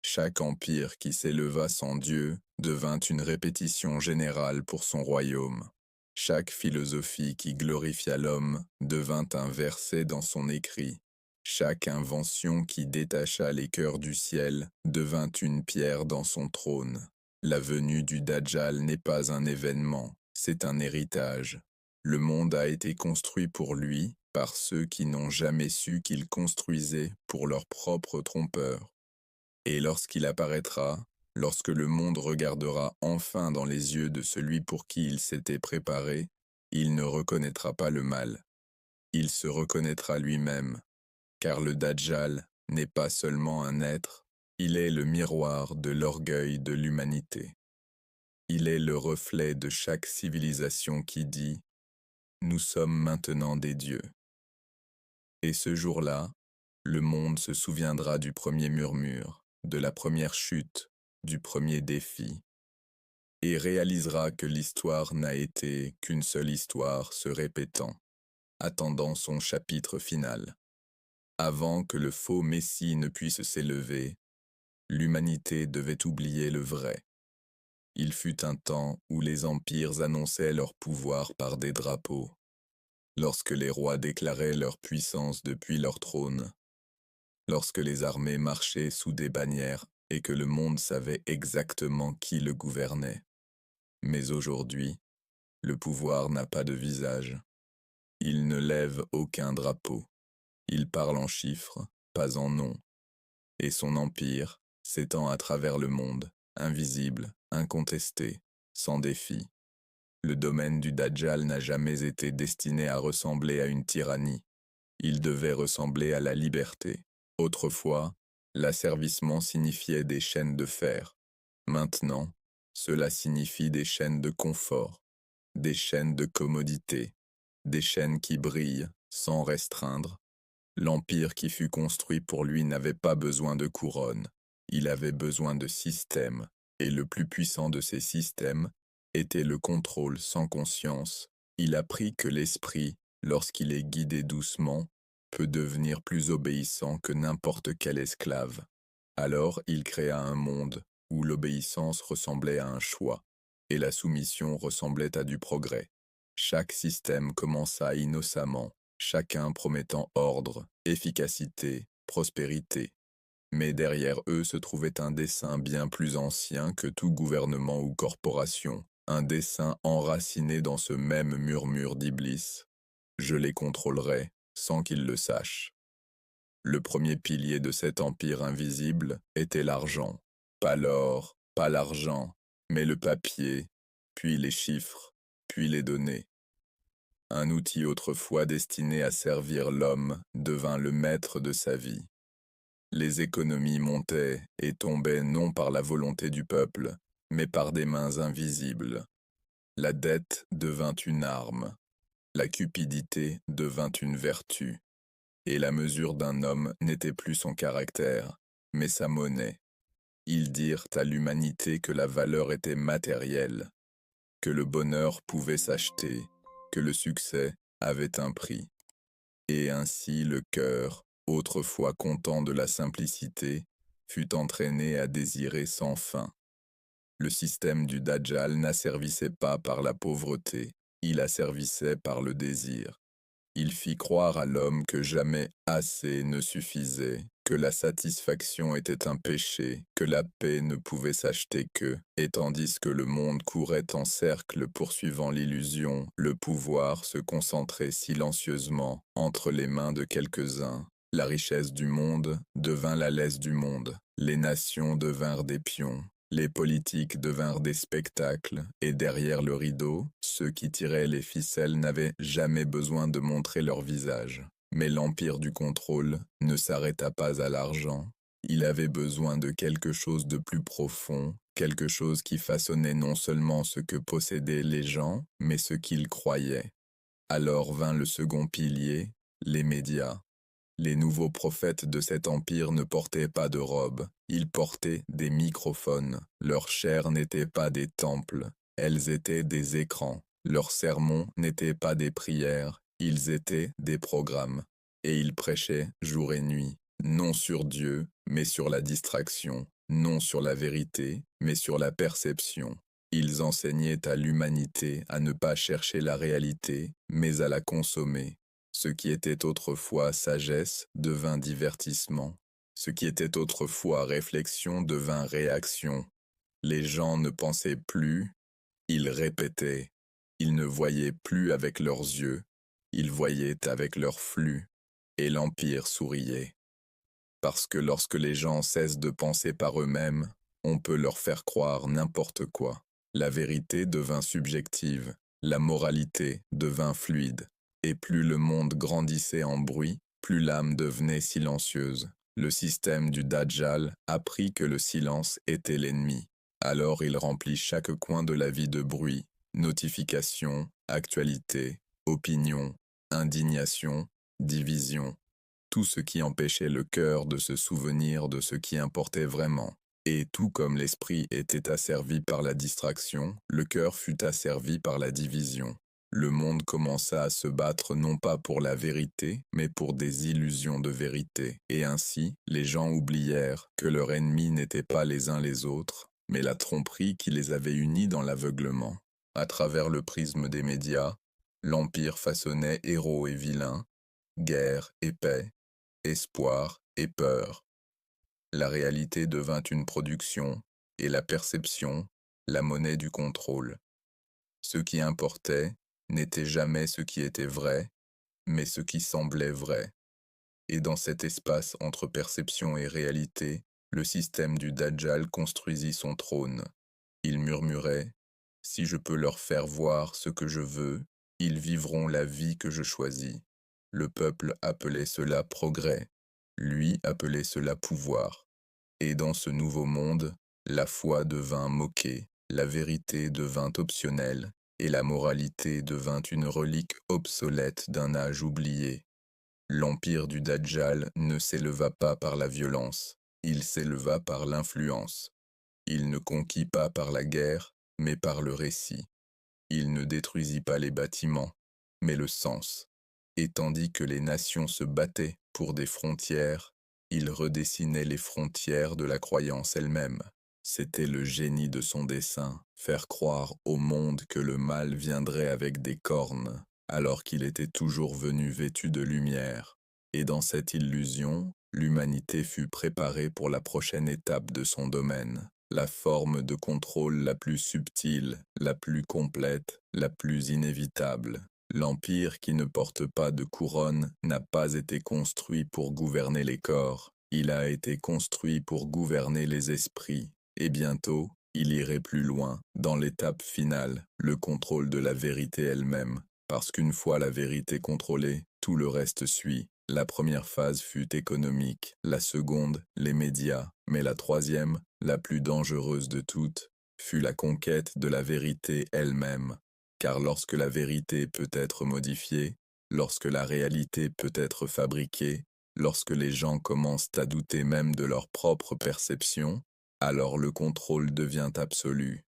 Chaque empire qui s'éleva sans Dieu devint une répétition générale pour son royaume. Chaque philosophie qui glorifia l'homme devint un verset dans son écrit. Chaque invention qui détacha les cœurs du ciel devint une pierre dans son trône. La venue du Dajjal n'est pas un événement, c'est un héritage. Le monde a été construit pour lui par ceux qui n'ont jamais su qu'il construisait pour leur propre trompeur. Et lorsqu'il apparaîtra, lorsque le monde regardera enfin dans les yeux de celui pour qui il s'était préparé, il ne reconnaîtra pas le mal. Il se reconnaîtra lui-même, car le Dajjal n'est pas seulement un être, il est le miroir de l'orgueil de l'humanité. Il est le reflet de chaque civilisation qui dit « Nous sommes maintenant des dieux ». Et ce jour-là, le monde se souviendra du premier murmure, de la première chute, du premier défi, et réalisera que l'histoire n'a été qu'une seule histoire se répétant, attendant son chapitre final. Avant que le faux Messie ne puisse s'élever, l'humanité devait oublier le vrai. Il fut un temps où les empires annonçaient leur pouvoir par des drapeaux, lorsque les rois déclaraient leur puissance depuis leur trône, lorsque les armées marchaient sous des bannières et que le monde savait exactement qui le gouvernait. Mais aujourd'hui, le pouvoir n'a pas de visage. Il ne lève aucun drapeau. Il parle en chiffres, pas en noms. Et son empire s'étend à travers le monde, invisible, incontesté, sans défi. Le domaine du Dajjal n'a jamais été destiné à ressembler à une tyrannie. Il devait ressembler à la liberté. Autrefois, l'asservissement signifiait des chaînes de fer. Maintenant, cela signifie des chaînes de confort, des chaînes de commodité, des chaînes qui brillent sans restreindre. L'empire qui fut construit pour lui n'avait pas besoin de couronne, il avait besoin de systèmes, et le plus puissant de ces systèmes était le contrôle sans conscience. Il apprit que l'esprit, lorsqu'il est guidé doucement, peut devenir plus obéissant que n'importe quel esclave. Alors il créa un monde où l'obéissance ressemblait à un choix, et la soumission ressemblait à du progrès. Chaque système commença innocemment, chacun promettant ordre, efficacité, prospérité. Mais derrière eux se trouvait un dessein bien plus ancien que tout gouvernement ou corporation, un dessein enraciné dans ce même murmure d'Iblis. Je les contrôlerai sans qu'ils le sachent. Le premier pilier de cet empire invisible était l'argent. Pas l'or, pas l'argent, mais le papier, puis les chiffres, puis les données. Un outil autrefois destiné à servir l'homme devint le maître de sa vie. Les économies montaient et tombaient non par la volonté du peuple, mais par des mains invisibles. La dette devint une arme, la cupidité devint une vertu, et la mesure d'un homme n'était plus son caractère, mais sa monnaie. Ils dirent à l'humanité que la valeur était matérielle, que le bonheur pouvait s'acheter, que le succès avait un prix. Et ainsi le cœur, autrefois content de la simplicité, fut entraîné à désirer sans fin. Le système du Dajjal n'asservissait pas par la pauvreté, Il asservissait par le désir. Il fit croire à l'homme que jamais assez ne suffisait, que la satisfaction était un péché, que la paix ne pouvait s'acheter que, et tandis que le monde courait en cercle poursuivant l'illusion, le pouvoir se concentrait silencieusement entre les mains de quelques-uns. La richesse du monde devint la laisse du monde, les nations devinrent des pions. Les politiques devinrent des spectacles, et derrière le rideau, ceux qui tiraient les ficelles n'avaient jamais besoin de montrer leur visage. Mais l'empire du contrôle ne s'arrêta pas à l'argent. Il avait besoin de quelque chose de plus profond, quelque chose qui façonnait non seulement ce que possédaient les gens, mais ce qu'ils croyaient. Alors vint le second pilier, les médias. Les nouveaux prophètes de cet empire ne portaient pas de robes, ils portaient des microphones. Leurs chairs n'étaient pas des temples, elles étaient des écrans. Leurs sermons n'étaient pas des prières, ils étaient des programmes. Et ils prêchaient jour et nuit, non sur Dieu, mais sur la distraction, non sur la vérité, mais sur la perception. Ils enseignaient à l'humanité à ne pas chercher la réalité, mais à la consommer. Ce qui était autrefois sagesse devint divertissement. Ce qui était autrefois réflexion devint réaction. Les gens ne pensaient plus, ils répétaient. Ils ne voyaient plus avec leurs yeux, ils voyaient avec leur flux. Et l'Empire souriait. Parce que lorsque les gens cessent de penser par eux-mêmes, on peut leur faire croire n'importe quoi. La vérité devint subjective, la moralité devint fluide. Et plus le monde grandissait en bruit, plus l'âme devenait silencieuse. Le système du Dajjal apprit que le silence était l'ennemi. Alors il remplit chaque coin de la vie de bruit, notifications, actualités, opinions, indignation, division. Tout ce qui empêchait le cœur de se souvenir de ce qui importait vraiment. Et tout comme l'esprit était asservi par la distraction, le cœur fut asservi par la division. Le monde commença à se battre non pas pour la vérité, mais pour des illusions de vérité. Et ainsi, les gens oublièrent que leurs ennemis n'étaient pas les uns les autres, mais la tromperie qui les avait unis dans l'aveuglement. À travers le prisme des médias, l'Empire façonnait héros et vilains, guerre et paix, espoir et peur. La réalité devint une production, et la perception, la monnaie du contrôle. Ce qui importait n'était jamais ce qui était vrai, mais ce qui semblait vrai. Et dans cet espace entre perception et réalité, le système du Dajjal construisit son trône. Il murmurait « Si je peux leur faire voir ce que je veux, ils vivront la vie que je choisis. » Le peuple appelait cela progrès, lui appelait cela pouvoir. Et dans ce nouveau monde, la foi devint moquée, la vérité devint optionnelle, et la moralité devint une relique obsolète d'un âge oublié. L'empire du Dajjal ne s'éleva pas par la violence, il s'éleva par l'influence. Il ne conquit pas par la guerre, mais par le récit. Il ne détruisit pas les bâtiments, mais le sens. Et tandis que les nations se battaient pour des frontières, il redessinait les frontières de la croyance elle-même. C'était le génie de son dessein, faire croire au monde que le mal viendrait avec des cornes, alors qu'il était toujours venu vêtu de lumière. Et dans cette illusion, l'humanité fut préparée pour la prochaine étape de son domaine, la forme de contrôle la plus subtile, la plus complète, la plus inévitable. L'empire qui ne porte pas de couronne n'a pas été construit pour gouverner les corps, il a été construit pour gouverner les esprits. Et bientôt, il irait plus loin, dans l'étape finale, le contrôle de la vérité elle-même, parce qu'une fois la vérité contrôlée, tout le reste suit. La première phase fut économique, la seconde, les médias, mais la troisième, la plus dangereuse de toutes, fut la conquête de la vérité elle-même. Car lorsque la vérité peut être modifiée, lorsque la réalité peut être fabriquée, lorsque les gens commencent à douter même de leur propre perception, alors le contrôle devient absolu.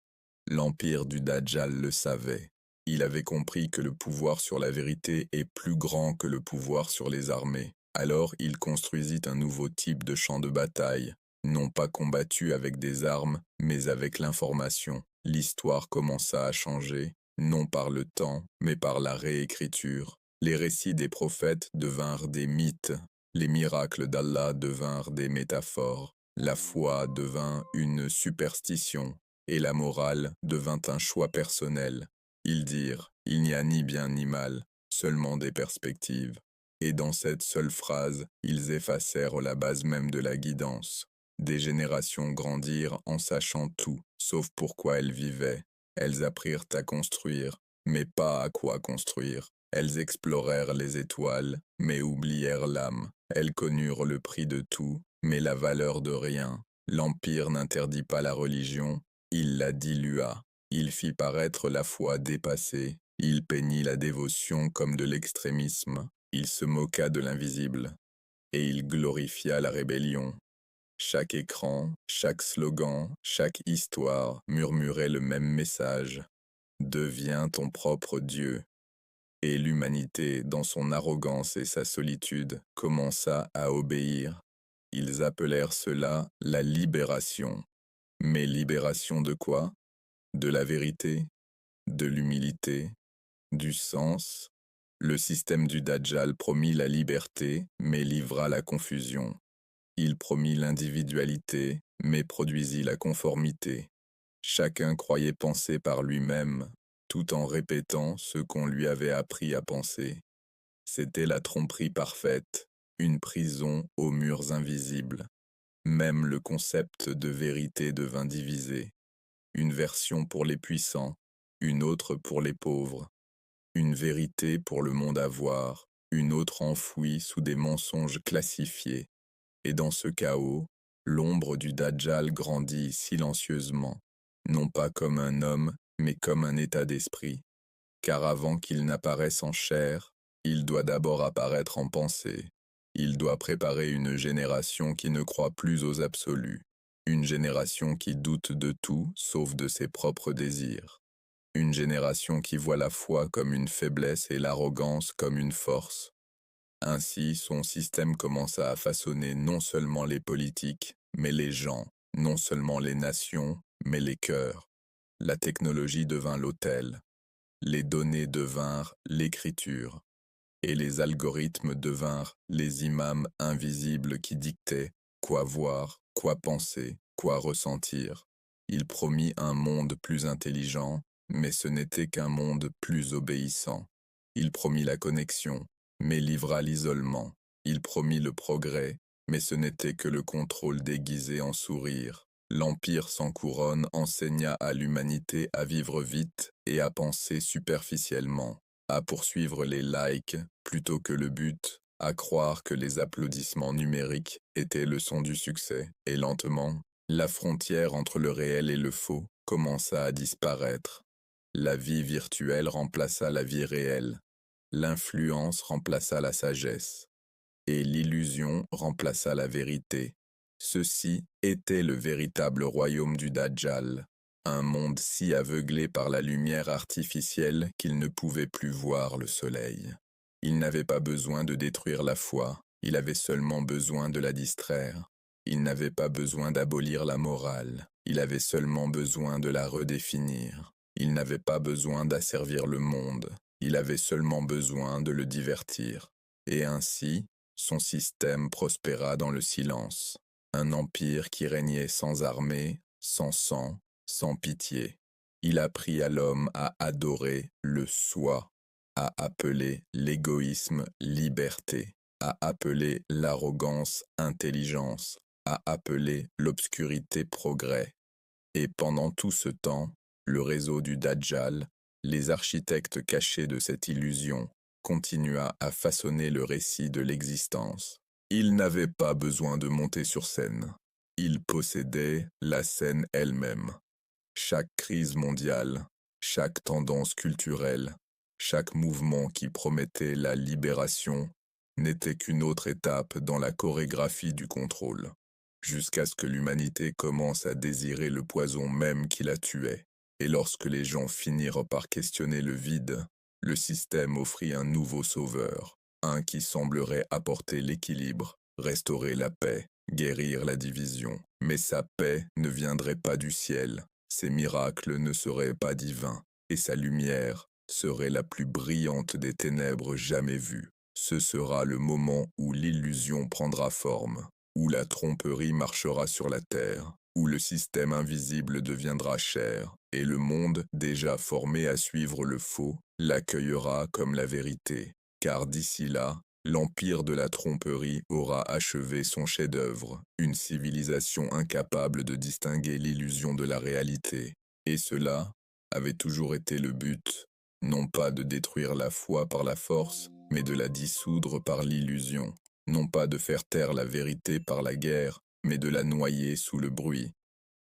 L'empire du Dajjal le savait. Il avait compris que le pouvoir sur la vérité est plus grand que le pouvoir sur les armées. Alors il construisit un nouveau type de champ de bataille, non pas combattu avec des armes, mais avec l'information. L'histoire commença à changer, non par le temps, mais par la réécriture. Les récits des prophètes devinrent des mythes, les miracles d'Allah devinrent des métaphores, la foi devint une superstition, et la morale devint un choix personnel. Ils dirent, il n'y a ni bien ni mal, seulement des perspectives. Et dans cette seule phrase, ils effacèrent la base même de la guidance. Des générations grandirent en sachant tout, sauf pourquoi elles vivaient. Elles apprirent à construire, mais pas à quoi construire. Elles explorèrent les étoiles, mais oublièrent l'âme. Elles connurent le prix de tout, mais la valeur de rien. L'Empire n'interdit pas la religion, il la dilua. Il fit paraître la foi dépassée, il peignit la dévotion comme de l'extrémisme, il se moqua de l'invisible, et il glorifia la rébellion. Chaque écran, chaque slogan, chaque histoire murmurait le même message. Deviens ton propre Dieu. Et l'humanité, dans son arrogance et sa solitude, commença à obéir. Ils appelèrent cela la libération. Mais libération de quoi? De la vérité, de l'humilité, du sens. Le système du Dajjal promit la liberté, mais livra la confusion. Il promit l'individualité, mais produisit la conformité. Chacun croyait penser par lui-même, tout en répétant ce qu'on lui avait appris à penser. C'était la tromperie parfaite, une prison aux murs invisibles. Même le concept de vérité devint divisé. Une version pour les puissants, une autre pour les pauvres. Une vérité pour le monde à voir, une autre enfouie sous des mensonges classifiés. Et dans ce chaos, l'ombre du Dajjal grandit silencieusement, non pas comme un homme, mais comme un état d'esprit. Car avant qu'il n'apparaisse en chair, il doit d'abord apparaître en pensée. Il doit préparer une génération qui ne croit plus aux absolus, une génération qui doute de tout sauf de ses propres désirs, une génération qui voit la foi comme une faiblesse et l'arrogance comme une force. Ainsi, son système commença à façonner non seulement les politiques, mais les gens, non seulement les nations, mais les cœurs. La technologie devint l'autel, les données devinrent l'écriture, et les algorithmes devinrent les imams invisibles qui dictaient quoi voir, quoi penser, quoi ressentir. Il promit un monde plus intelligent, mais ce n'était qu'un monde plus obéissant. Il promit la connexion, mais livra l'isolement. Il promit le progrès, mais ce n'était que le contrôle déguisé en sourire. L'Empire sans couronne enseigna à l'humanité à vivre vite et à penser superficiellement, à poursuivre les likes plutôt que le but, à croire que les applaudissements numériques étaient le son du succès. Et lentement, la frontière entre le réel et le faux commença à disparaître. La vie virtuelle remplaça la vie réelle. L'influence remplaça la sagesse. Et l'illusion remplaça la vérité. Ceci était le véritable royaume du Dajjal, un monde si aveuglé par la lumière artificielle qu'il ne pouvait plus voir le soleil. Il n'avait pas besoin de détruire la foi, il avait seulement besoin de la distraire. Il n'avait pas besoin d'abolir la morale, il avait seulement besoin de la redéfinir. Il n'avait pas besoin d'asservir le monde, il avait seulement besoin de le divertir. Et ainsi, son système prospéra dans le silence. Un empire qui régnait sans armée, sans sang, sans pitié. Il apprit à l'homme à adorer le soi, à appeler l'égoïsme liberté, à appeler l'arrogance intelligence, à appeler l'obscurité progrès. Et pendant tout ce temps, le réseau du Dajjal, les architectes cachés de cette illusion, continua à façonner le récit de l'existence. Il n'avait pas besoin de monter sur scène. Il possédait la scène elle-même. Chaque crise mondiale, chaque tendance culturelle, chaque mouvement qui promettait la libération n'était qu'une autre étape dans la chorégraphie du contrôle, jusqu'à ce que l'humanité commence à désirer le poison même qui la tuait. Et lorsque les gens finirent par questionner le vide, le système offrit un nouveau sauveur, un qui semblerait apporter l'équilibre, restaurer la paix, guérir la division. Mais sa paix ne viendrait pas du ciel, ses miracles ne seraient pas divins, et sa lumière serait la plus brillante des ténèbres jamais vues. Ce sera le moment où l'illusion prendra forme, où la tromperie marchera sur la terre, où le système invisible deviendra chair, et le monde, déjà formé à suivre le faux, l'accueillera comme la vérité. Car d'ici là, l'empire de la tromperie aura achevé son chef-d'œuvre, une civilisation incapable de distinguer l'illusion de la réalité. Et cela avait toujours été le but, non pas de détruire la foi par la force, mais de la dissoudre par l'illusion, non pas de faire taire la vérité par la guerre, mais de la noyer sous le bruit.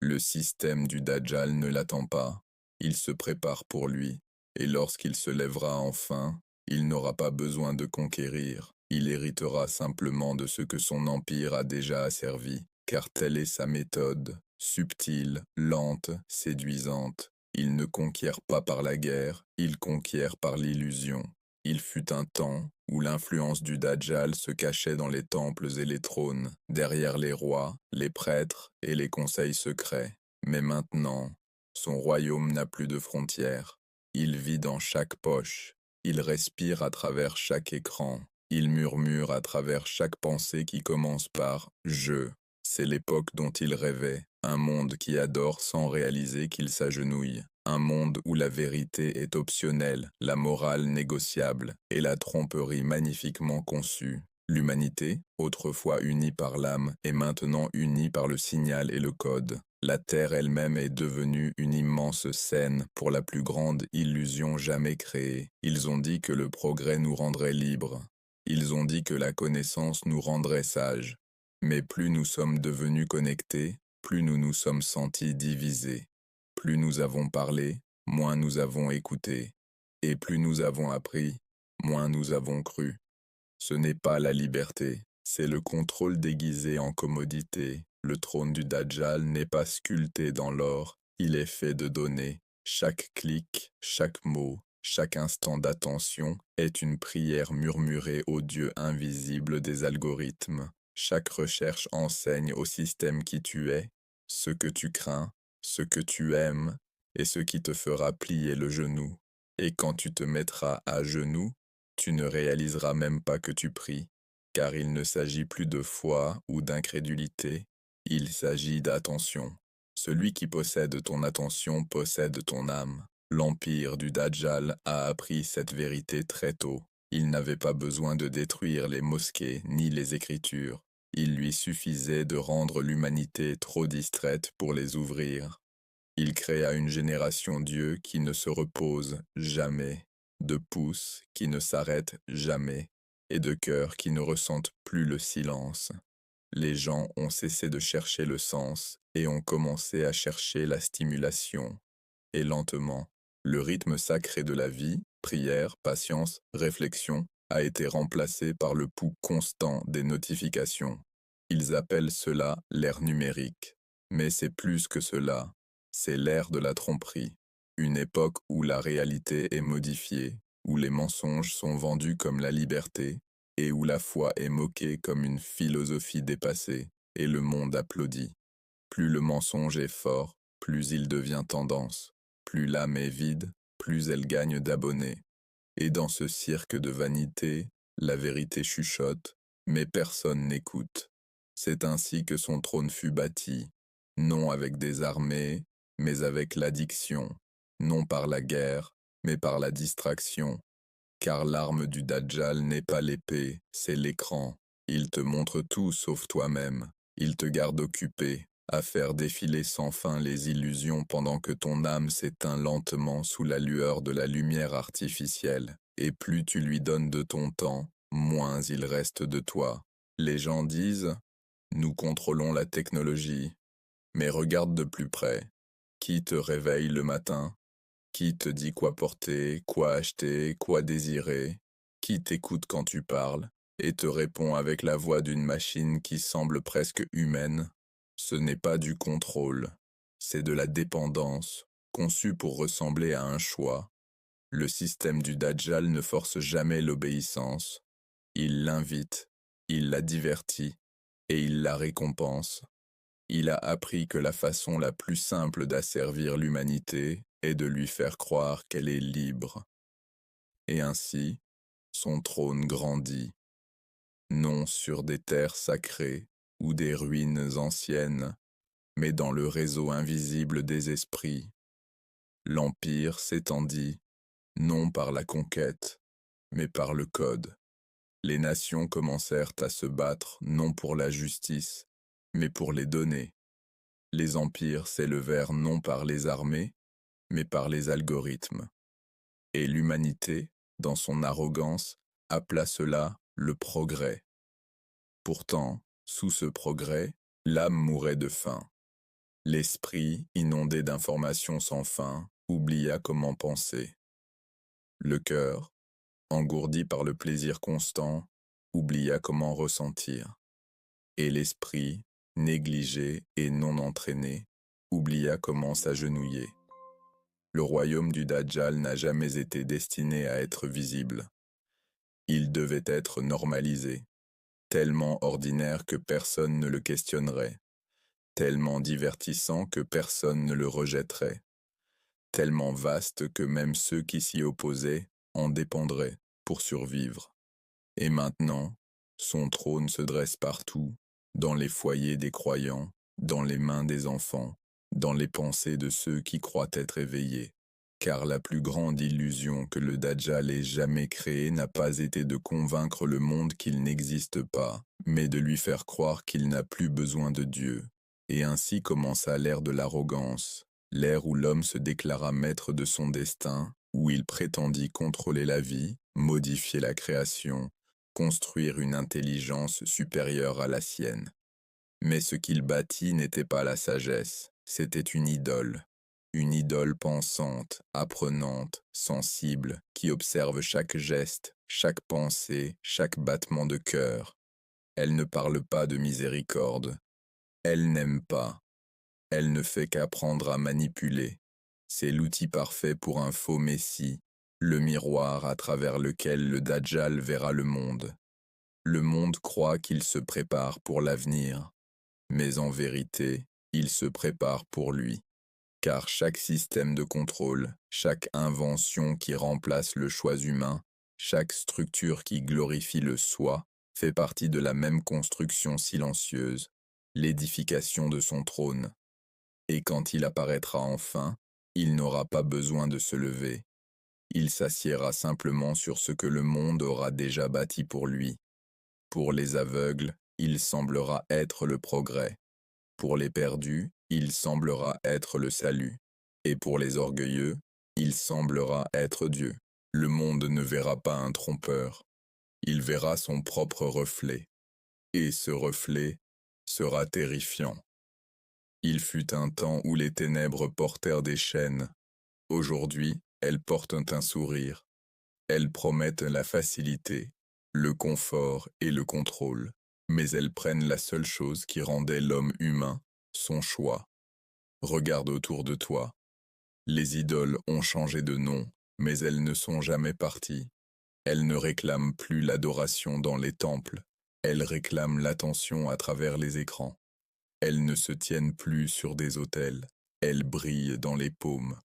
Le système du Dajjal ne l'attend pas, il se prépare pour lui, et lorsqu'il se lèvera enfin, il n'aura pas besoin de conquérir, il héritera simplement de ce que son empire a déjà asservi, car telle est sa méthode, subtile, lente, séduisante. Il ne conquiert pas par la guerre, il conquiert par l'illusion. Il fut un temps où l'influence du Dajjal se cachait dans les temples et les trônes, derrière les rois, les prêtres et les conseils secrets. Mais maintenant, son royaume n'a plus de frontières. Il vit dans chaque poche, il respire à travers chaque écran, il murmure à travers chaque pensée qui commence par « je ». C'est l'époque dont il rêvait, un monde qui adore sans réaliser qu'il s'agenouille, un monde où la vérité est optionnelle, la morale négociable et la tromperie magnifiquement conçue. L'humanité, autrefois unie par l'âme, est maintenant unie par le signal et le code. La Terre elle-même est devenue une immense scène pour la plus grande illusion jamais créée. Ils ont dit que le progrès nous rendrait libres. Ils ont dit que la connaissance nous rendrait sages. Mais plus nous sommes devenus connectés, plus nous nous sommes sentis divisés. Plus nous avons parlé, moins nous avons écouté. Et plus nous avons appris, moins nous avons cru. Ce n'est pas la liberté, c'est le contrôle déguisé en commodité. Le trône du Dajjal n'est pas sculpté dans l'or, il est fait de données. Chaque clic, chaque mot, chaque instant d'attention est une prière murmurée au Dieu invisible des algorithmes. Chaque recherche enseigne au système qui tu es, ce que tu crains, ce que tu aimes et ce qui te fera plier le genou. Et quand tu te mettras à genoux, tu ne réaliseras même pas que tu pries, car il ne s'agit plus de foi ou d'incrédulité, il s'agit d'attention. Celui qui possède ton attention possède ton âme. L'empire du Dajjal a appris cette vérité très tôt. Il n'avait pas besoin de détruire les mosquées ni les écritures. Il lui suffisait de rendre l'humanité trop distraite pour les ouvrir. Il créa une génération Dieu qui ne se repose jamais, de pouces qui ne s'arrêtent jamais, et de cœurs qui ne ressentent plus le silence. Les gens ont cessé de chercher le sens et ont commencé à chercher la stimulation. Et lentement, le rythme sacré de la vie, prière, patience, réflexion, a été remplacé par le pouls constant des notifications. Ils appellent cela l'ère numérique. Mais c'est plus que cela. C'est l'ère de la tromperie. Une époque où la réalité est modifiée, où les mensonges sont vendus comme la liberté, et où la foi est moquée comme une philosophie dépassée, et le monde applaudit. Plus le mensonge est fort, plus il devient tendance. Plus l'âme est vide, plus elle gagne d'abonnés. Et dans ce cirque de vanité, la vérité chuchote, mais personne n'écoute. C'est ainsi que son trône fut bâti, non avec des armées, mais avec l'addiction, non par la guerre, mais par la distraction. Car l'arme du Dajjal n'est pas l'épée, c'est l'écran. Il te montre tout sauf toi-même. Il te garde occupé, à faire défiler sans fin les illusions pendant que ton âme s'éteint lentement sous la lueur de la lumière artificielle. Et plus tu lui donnes de ton temps, moins il reste de toi. Les gens disent « Nous contrôlons la technologie ». Mais regarde de plus près. Qui te réveille le matin? Qui te dit quoi porter, quoi acheter, quoi désirer? Qui t'écoute quand tu parles et te répond avec la voix d'une machine qui semble presque humaine? Ce n'est pas du contrôle, c'est de la dépendance, conçue pour ressembler à un choix. Le système du Dajjal ne force jamais l'obéissance. Il l'invite, il la divertit et il la récompense. Il a appris que la façon la plus simple d'asservir l'humanité est de lui faire croire qu'elle est libre. Et ainsi, son trône grandit, non sur des terres sacrées ou des ruines anciennes, mais dans le réseau invisible des esprits. L'Empire s'étendit, non par la conquête, mais par le code. Les nations commencèrent à se battre non pour la justice, mais pour les données. Les empires s'élevèrent non par les armées, mais par les algorithmes. Et l'humanité, dans son arrogance, appela cela le progrès. Pourtant, sous ce progrès, l'âme mourait de faim. L'esprit, inondé d'informations sans fin, oublia comment penser. Le cœur, engourdi par le plaisir constant, oublia comment ressentir. Et l'esprit, négligé et non entraîné, oublia comment s'agenouiller. Le royaume du Dajjal n'a jamais été destiné à être visible. Il devait être normalisé, tellement ordinaire que personne ne le questionnerait, tellement divertissant que personne ne le rejetterait, tellement vaste que même ceux qui s'y opposaient en dépendraient pour survivre. Et maintenant, son trône se dresse partout, dans les foyers des croyants, dans les mains des enfants, dans les pensées de ceux qui croient être éveillés. Car la plus grande illusion que le Dajjal ait jamais créée n'a pas été de convaincre le monde qu'il n'existe pas, mais de lui faire croire qu'il n'a plus besoin de Dieu. Et ainsi commença l'ère de l'arrogance, l'ère où l'homme se déclara maître de son destin, où il prétendit contrôler la vie, modifier la création, construire une intelligence supérieure à la sienne. Mais ce qu'il bâtit n'était pas la sagesse, c'était une idole pensante, apprenante, sensible, qui observe chaque geste, chaque pensée, chaque battement de cœur. Elle ne parle pas de miséricorde. Elle n'aime pas. Elle ne fait qu'apprendre à manipuler. C'est l'outil parfait pour un faux messie, le miroir à travers lequel le Dajjal verra le monde. Le monde croit qu'il se prépare pour l'avenir, mais en vérité, il se prépare pour lui. Car chaque système de contrôle, chaque invention qui remplace le choix humain, chaque structure qui glorifie le soi, fait partie de la même construction silencieuse, l'édification de son trône. Et quand il apparaîtra enfin, il n'aura pas besoin de se lever. Il s'assiera simplement sur ce que le monde aura déjà bâti pour lui. Pour les aveugles, il semblera être le progrès. Pour les perdus, il semblera être le salut. Et pour les orgueilleux, il semblera être Dieu. Le monde ne verra pas un trompeur. Il verra son propre reflet. Et ce reflet sera terrifiant. Il fut un temps où les ténèbres portèrent des chaînes. Aujourd'hui, elles portent un sourire. Elles promettent la facilité, le confort et le contrôle. Mais elles prennent la seule chose qui rendait l'homme humain, son choix. Regarde autour de toi. Les idoles ont changé de nom, mais elles ne sont jamais parties. Elles ne réclament plus l'adoration dans les temples. Elles réclament l'attention à travers les écrans. Elles ne se tiennent plus sur des autels. Elles brillent dans les paumes.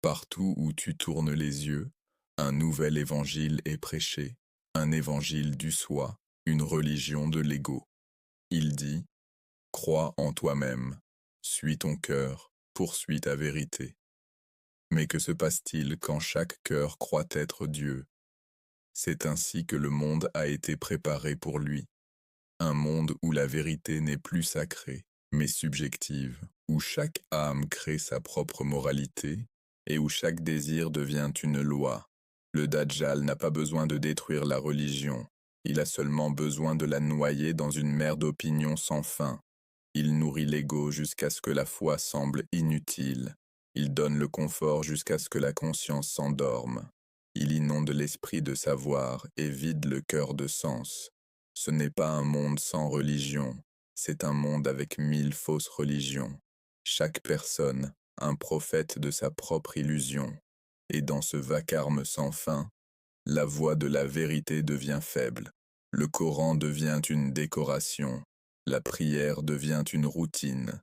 Partout où tu tournes les yeux, un nouvel évangile est prêché. Un évangile du soi, une religion de l'ego. Il dit: crois en toi-même, suis ton cœur, poursuis ta vérité. Mais que se passe-t-il quand chaque cœur croit être Dieu? C'est ainsi que le monde a été préparé pour lui. Un monde où la vérité n'est plus sacrée, mais subjective, où chaque âme crée sa propre moralité, et où chaque désir devient une loi. Le Dajjal n'a pas besoin de détruire la religion, il a seulement besoin de la noyer dans une mer d'opinions sans fin. Il nourrit l'ego jusqu'à ce que la foi semble inutile. Il donne le confort jusqu'à ce que la conscience s'endorme. Il inonde l'esprit de savoir et vide le cœur de sens. Ce n'est pas un monde sans religion, c'est un monde avec 1000 fausses religions. Chaque personne, un prophète de sa propre illusion. Et dans ce vacarme sans fin, la voix de la vérité devient faible. Le Coran devient une décoration. La prière devient une routine,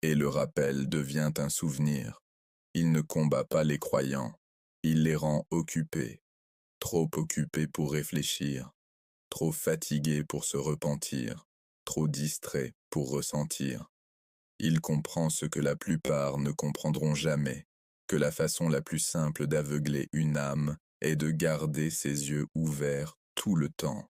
et le rappel devient un souvenir. Il ne combat pas les croyants, il les rend occupés, trop occupés pour réfléchir, trop fatigués pour se repentir, trop distraits pour ressentir. Il comprend ce que la plupart ne comprendront jamais, que la façon la plus simple d'aveugler une âme est de garder ses yeux ouverts tout le temps.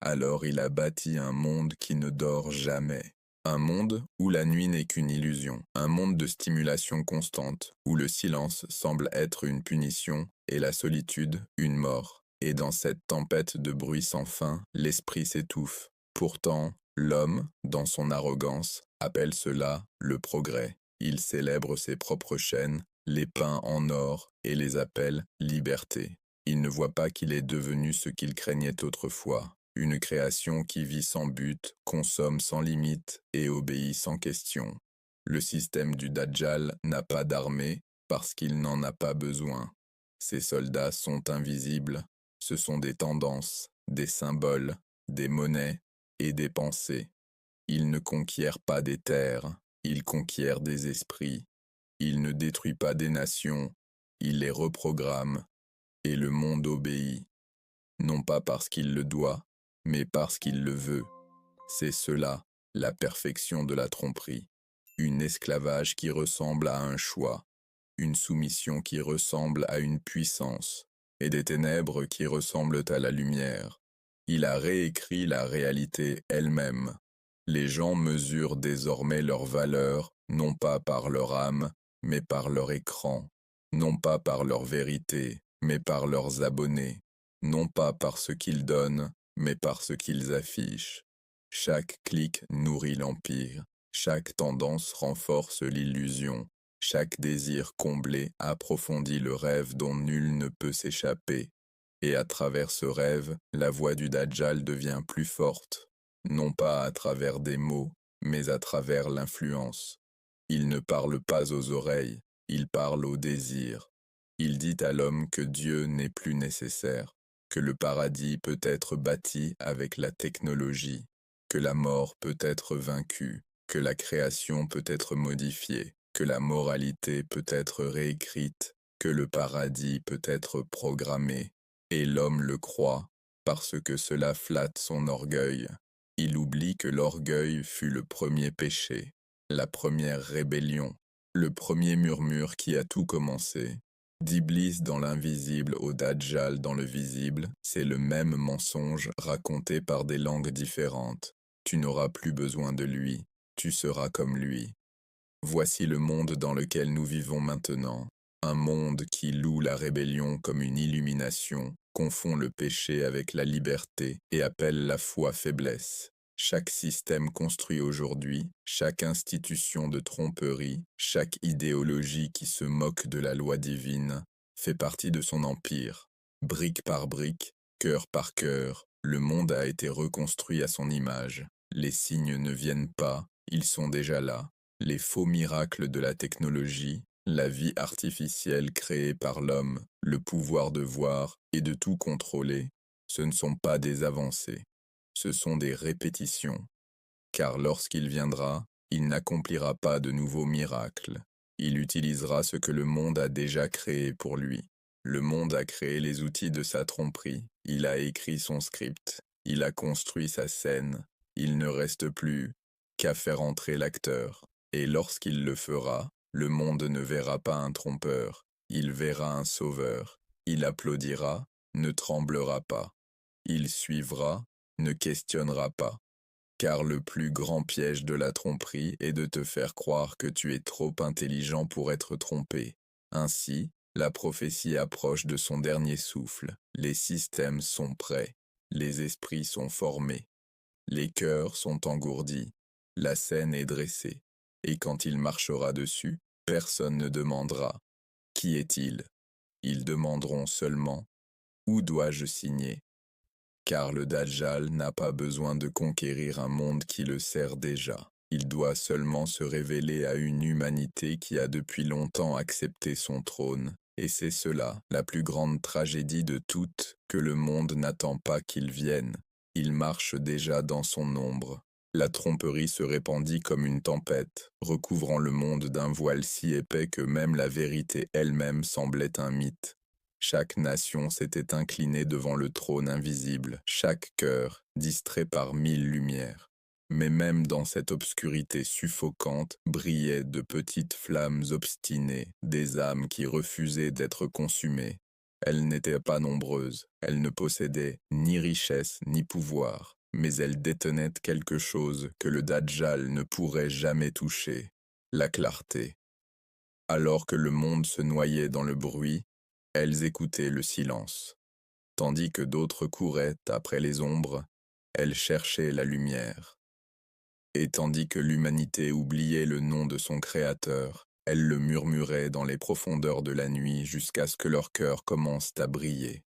Alors il a bâti un monde qui ne dort jamais. Un monde où la nuit n'est qu'une illusion, un monde de stimulation constante, où le silence semble être une punition et la solitude une mort. Et dans cette tempête de bruit sans fin, l'esprit s'étouffe. Pourtant, l'homme, dans son arrogance, appelle cela le progrès. Il célèbre ses propres chaînes, les peint en or et les appelle liberté. Il ne voit pas qu'il est devenu ce qu'il craignait autrefois. Une création qui vit sans but, consomme sans limite et obéit sans question. Le système du Dajjal n'a pas d'armée parce qu'il n'en a pas besoin. Ses soldats sont invisibles. Ce sont des tendances, des symboles, des monnaies et des pensées. Il ne conquiert pas des terres, il conquiert des esprits. Il ne détruit pas des nations, il les reprogramme. Et le monde obéit, non pas parce qu'il le doit, mais parce qu'il le veut. C'est cela, la perfection de la tromperie. Une esclavage qui ressemble à un choix, une soumission qui ressemble à une puissance, et des ténèbres qui ressemblent à la lumière. Il a réécrit la réalité elle-même. Les gens mesurent désormais leur valeur, non pas par leur âme, mais par leur écran, non pas par leur vérité, mais par leurs abonnés, non pas par ce qu'ils donnent, mais par ce qu'ils affichent. Chaque clic nourrit l'empire, chaque tendance renforce l'illusion, chaque désir comblé approfondit le rêve dont nul ne peut s'échapper. Et à travers ce rêve, la voix du Dajjal devient plus forte, non pas à travers des mots, mais à travers l'influence. Il ne parle pas aux oreilles, il parle au désir. Il dit à l'homme que Dieu n'est plus nécessaire, que le paradis peut être bâti avec la technologie, que la mort peut être vaincue, que la création peut être modifiée, que la moralité peut être réécrite, que le paradis peut être programmé. Et l'homme le croit, parce que cela flatte son orgueil. Il oublie que l'orgueil fut le premier péché, la première rébellion, le premier murmure qui a tout commencé. D'Iblis dans l'invisible au Dajjal dans le visible, c'est le même mensonge raconté par des langues différentes. Tu n'auras plus besoin de lui, tu seras comme lui. Voici le monde dans lequel nous vivons maintenant. Un monde qui loue la rébellion comme une illumination, confond le péché avec la liberté et appelle la foi faiblesse. Chaque système construit aujourd'hui, chaque institution de tromperie, chaque idéologie qui se moque de la loi divine, fait partie de son empire. Brique par brique, cœur par cœur, le monde a été reconstruit à son image. Les signes ne viennent pas, ils sont déjà là. Les faux miracles de la technologie, la vie artificielle créée par l'homme, le pouvoir de voir et de tout contrôler, ce ne sont pas des avancées, ce sont des répétitions. Car lorsqu'il viendra, il n'accomplira pas de nouveaux miracles. Il utilisera ce que le monde a déjà créé pour lui. Le monde a créé les outils de sa tromperie, il a écrit son script, il a construit sa scène, il ne reste plus qu'à faire entrer l'acteur. Et lorsqu'il le fera, le monde ne verra pas un trompeur, il verra un sauveur. Il applaudira, ne tremblera pas. Il suivra, ne questionnera pas. Car le plus grand piège de la tromperie est de te faire croire que tu es trop intelligent pour être trompé. Ainsi, la prophétie approche de son dernier souffle. Les systèmes sont prêts, les esprits sont formés, les cœurs sont engourdis, la scène est dressée. Et quand il marchera dessus, personne ne demandera « Qui est-il » Ils demanderont seulement « Où dois-je signer ?» Car le Dajjal n'a pas besoin de conquérir un monde qui le sert déjà. Il doit seulement se révéler à une humanité qui a depuis longtemps accepté son trône. Et c'est cela, la plus grande tragédie de toutes, que le monde n'attend pas qu'il vienne. Il marche déjà dans son ombre. La tromperie se répandit comme une tempête, recouvrant le monde d'un voile si épais que même la vérité elle-même semblait un mythe. Chaque nation s'était inclinée devant le trône invisible, chaque cœur distrait par 1000 lumières. Mais même dans cette obscurité suffocante brillaient de petites flammes obstinées, des âmes qui refusaient d'être consumées. Elles n'étaient pas nombreuses, elles ne possédaient ni richesse ni pouvoir, mais elles détenaient quelque chose que le Dajjal ne pourrait jamais toucher, la clarté. Alors que le monde se noyait dans le bruit, elles écoutaient le silence. Tandis que d'autres couraient après les ombres, elles cherchaient la lumière. Et tandis que l'humanité oubliait le nom de son Créateur, elles le murmuraient dans les profondeurs de la nuit jusqu'à ce que leur cœur commence à briller.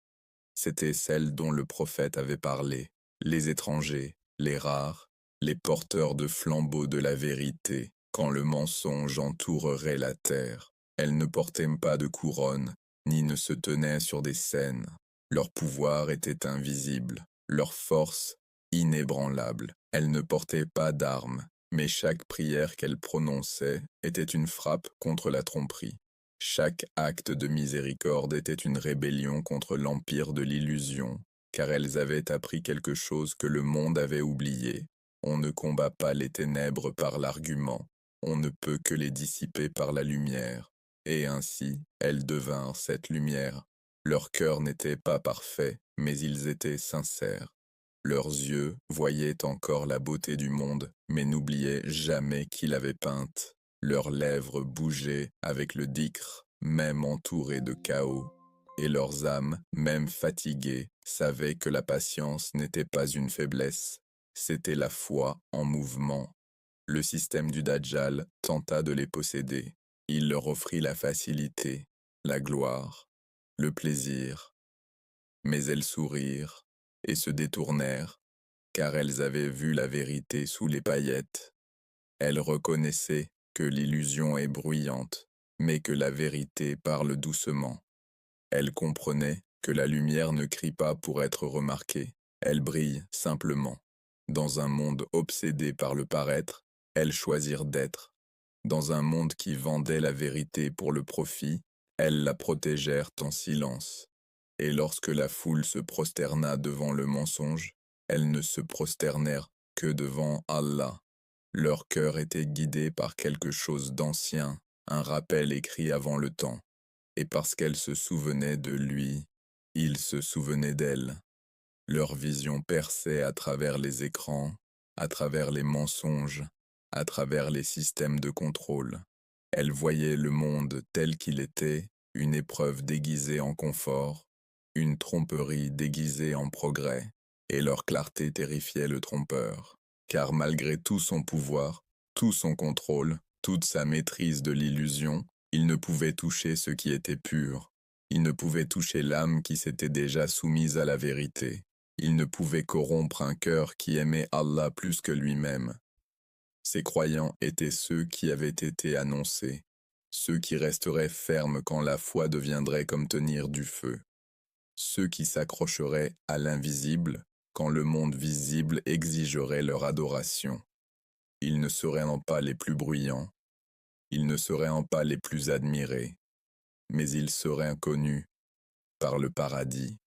C'étaient celles dont le prophète avait parlé, les étrangers, les rares, les porteurs de flambeaux de la vérité, quand le mensonge entourerait la terre. Elles ne portaient pas de couronne, ni ne se tenaient sur des scènes. Leur pouvoir était invisible, leur force inébranlable. Elles ne portaient pas d'armes, mais chaque prière qu'elles prononçaient était une frappe contre la tromperie. Chaque acte de miséricorde était une rébellion contre l'empire de l'illusion, car elles avaient appris quelque chose que le monde avait oublié. On ne combat pas les ténèbres par l'argument, on ne peut que les dissiper par la lumière. Et ainsi, elles devinrent cette lumière. Leurs cœurs n'étaient pas parfaits, mais ils étaient sincères. Leurs yeux voyaient encore la beauté du monde, mais n'oubliaient jamais qui l'avait peinte. Leurs lèvres bougeaient avec le dhikr, même entourées de chaos. Et leurs âmes, même fatiguées, savaient que la patience n'était pas une faiblesse, c'était la foi en mouvement. Le système du Dajjal tenta de les posséder. Il leur offrit la facilité, la gloire, le plaisir. Mais elles sourirent et se détournèrent, car elles avaient vu la vérité sous les paillettes. Elles reconnaissaient que l'illusion est bruyante, mais que la vérité parle doucement. Elles comprenaient que la lumière ne crie pas pour être remarquée, elle brille simplement. Dans un monde obsédé par le paraître, elles choisirent d'être. Dans un monde qui vendait la vérité pour le profit, elles la protégèrent en silence. Et lorsque la foule se prosterna devant le mensonge, elles ne se prosternèrent que devant Allah. Leur cœur était guidé par quelque chose d'ancien, un rappel écrit avant le temps. Et parce qu'elles se souvenaient de lui, il se souvenait d'elles. Leur vision perçait à travers les écrans, à travers les mensonges, à travers les systèmes de contrôle. Elles voyaient le monde tel qu'il était, une épreuve déguisée en confort, une tromperie déguisée en progrès, et leur clarté terrifiait le trompeur. Car malgré tout son pouvoir, tout son contrôle, toute sa maîtrise de l'illusion, il ne pouvait toucher ce qui était pur. Il ne pouvait toucher l'âme qui s'était déjà soumise à la vérité. Il ne pouvait corrompre un cœur qui aimait Allah plus que lui-même. Ces croyants étaient ceux qui avaient été annoncés, ceux qui resteraient fermes quand la foi deviendrait comme tenir du feu, ceux qui s'accrocheraient à l'invisible quand le monde visible exigerait leur adoration. Ils ne seraient pas les plus bruyants, ils ne seraient pas les plus admirés, mais ils seraient inconnus par le paradis.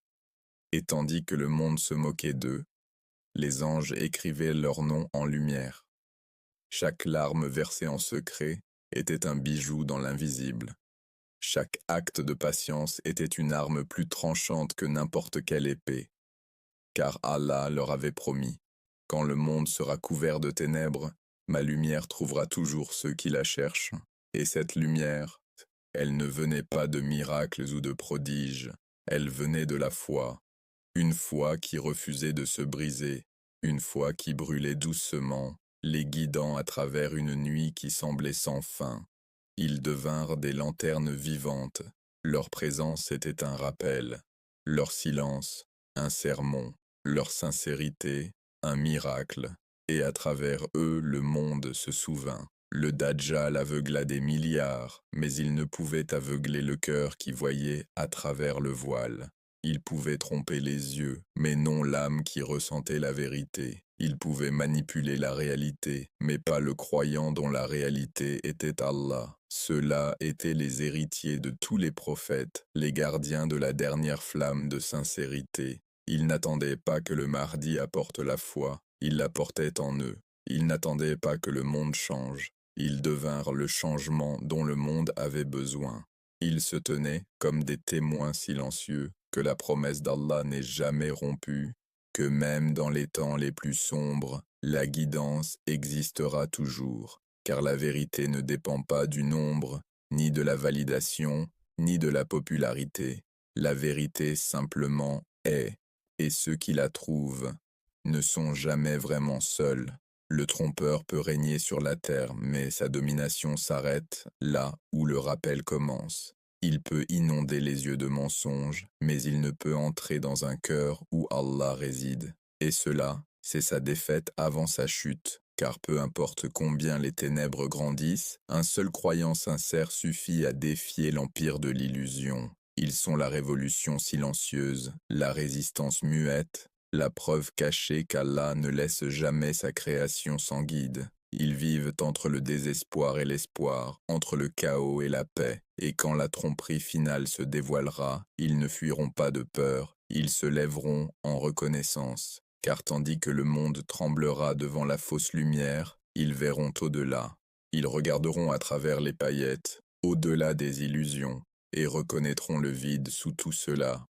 Et tandis que le monde se moquait d'eux, les anges écrivaient leurs noms en lumière. Chaque larme versée en secret était un bijou dans l'invisible. Chaque acte de patience était une arme plus tranchante que n'importe quelle épée. Car Allah leur avait promis, quand le monde sera couvert de ténèbres, ma lumière trouvera toujours ceux qui la cherchent. Et cette lumière, elle ne venait pas de miracles ou de prodiges, elle venait de la foi. Une foi qui refusait de se briser, une foi qui brûlait doucement, les guidant à travers une nuit qui semblait sans fin. Ils devinrent des lanternes vivantes, leur présence était un rappel, leur silence, un sermon, leur sincérité, un miracle, et à travers eux le monde se souvint. Le Dajjal aveugla des milliards, mais il ne pouvait aveugler le cœur qui voyait à travers le voile. Il pouvait tromper les yeux, mais non l'âme qui ressentait la vérité. Il pouvait manipuler la réalité, mais pas le croyant dont la réalité était Allah. Ceux-là étaient les héritiers de tous les prophètes, les gardiens de la dernière flamme de sincérité. Ils n'attendaient pas que le Mahdi apporte la foi, ils l'apportaient en eux. Ils n'attendaient pas que le monde change, ils devinrent le changement dont le monde avait besoin. Ils se tenaient comme des témoins silencieux, que la promesse d'Allah n'est jamais rompue, que même dans les temps les plus sombres, la guidance existera toujours, car la vérité ne dépend pas du nombre, ni de la validation, ni de la popularité. La vérité simplement est, et ceux qui la trouvent ne sont jamais vraiment seuls. Le trompeur peut régner sur la terre, mais sa domination s'arrête là où le rappel commence. Il peut inonder les yeux de mensonges, mais il ne peut entrer dans un cœur où Allah réside. Et cela, c'est sa défaite avant sa chute, car peu importe combien les ténèbres grandissent, un seul croyant sincère suffit à défier l'empire de l'illusion. Ils sont la révolution silencieuse, la résistance muette, la preuve cachée qu'Allah ne laisse jamais sa création sans guide. Ils vivent entre le désespoir et l'espoir, entre le chaos et la paix, et quand la tromperie finale se dévoilera, ils ne fuiront pas de peur, ils se lèveront en reconnaissance, car tandis que le monde tremblera devant la fausse lumière, ils verront au-delà. Ils regarderont à travers les paillettes, au-delà des illusions, et reconnaîtront le vide sous tout cela,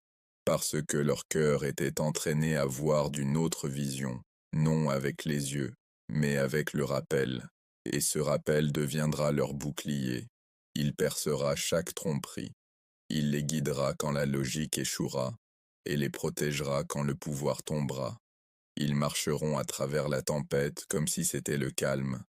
parce que leur cœur était entraîné à voir d'une autre vision, non avec les yeux, mais avec le rappel, et ce rappel deviendra leur bouclier. Il percera chaque tromperie, il les guidera quand la logique échouera, et les protégera quand le pouvoir tombera. Ils marcheront à travers la tempête comme si c'était le calme,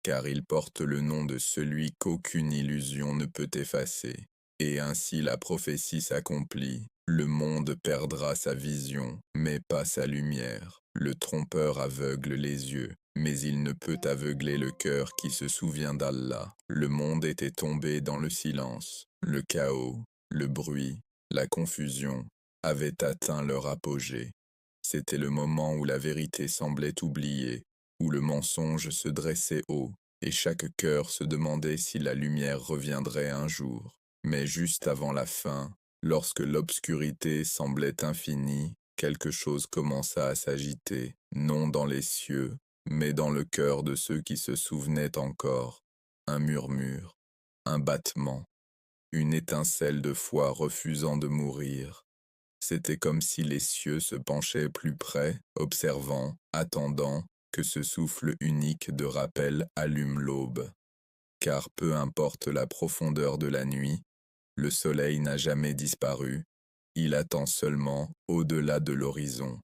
car ils portent le nom de celui qu'aucune illusion ne peut effacer. Et ainsi la prophétie s'accomplit. Le monde perdra sa vision, mais pas sa lumière. Le trompeur aveugle les yeux, mais il ne peut aveugler le cœur qui se souvient d'Allah. Le monde était tombé dans le silence. Le chaos, le bruit, la confusion avaient atteint leur apogée. C'était le moment où la vérité semblait oubliée, où le mensonge se dressait haut, et chaque cœur se demandait si la lumière reviendrait un jour. Mais juste avant la fin, lorsque l'obscurité semblait infinie, quelque chose commença à s'agiter, non dans les cieux, mais dans le cœur de ceux qui se souvenaient encore. Un murmure, un battement, une étincelle de foi refusant de mourir. C'était comme si les cieux se penchaient plus près, observant, attendant que ce souffle unique de rappel allume l'aube. Car peu importe la profondeur de la nuit, le soleil n'a jamais disparu, il attend seulement au-delà de l'horizon.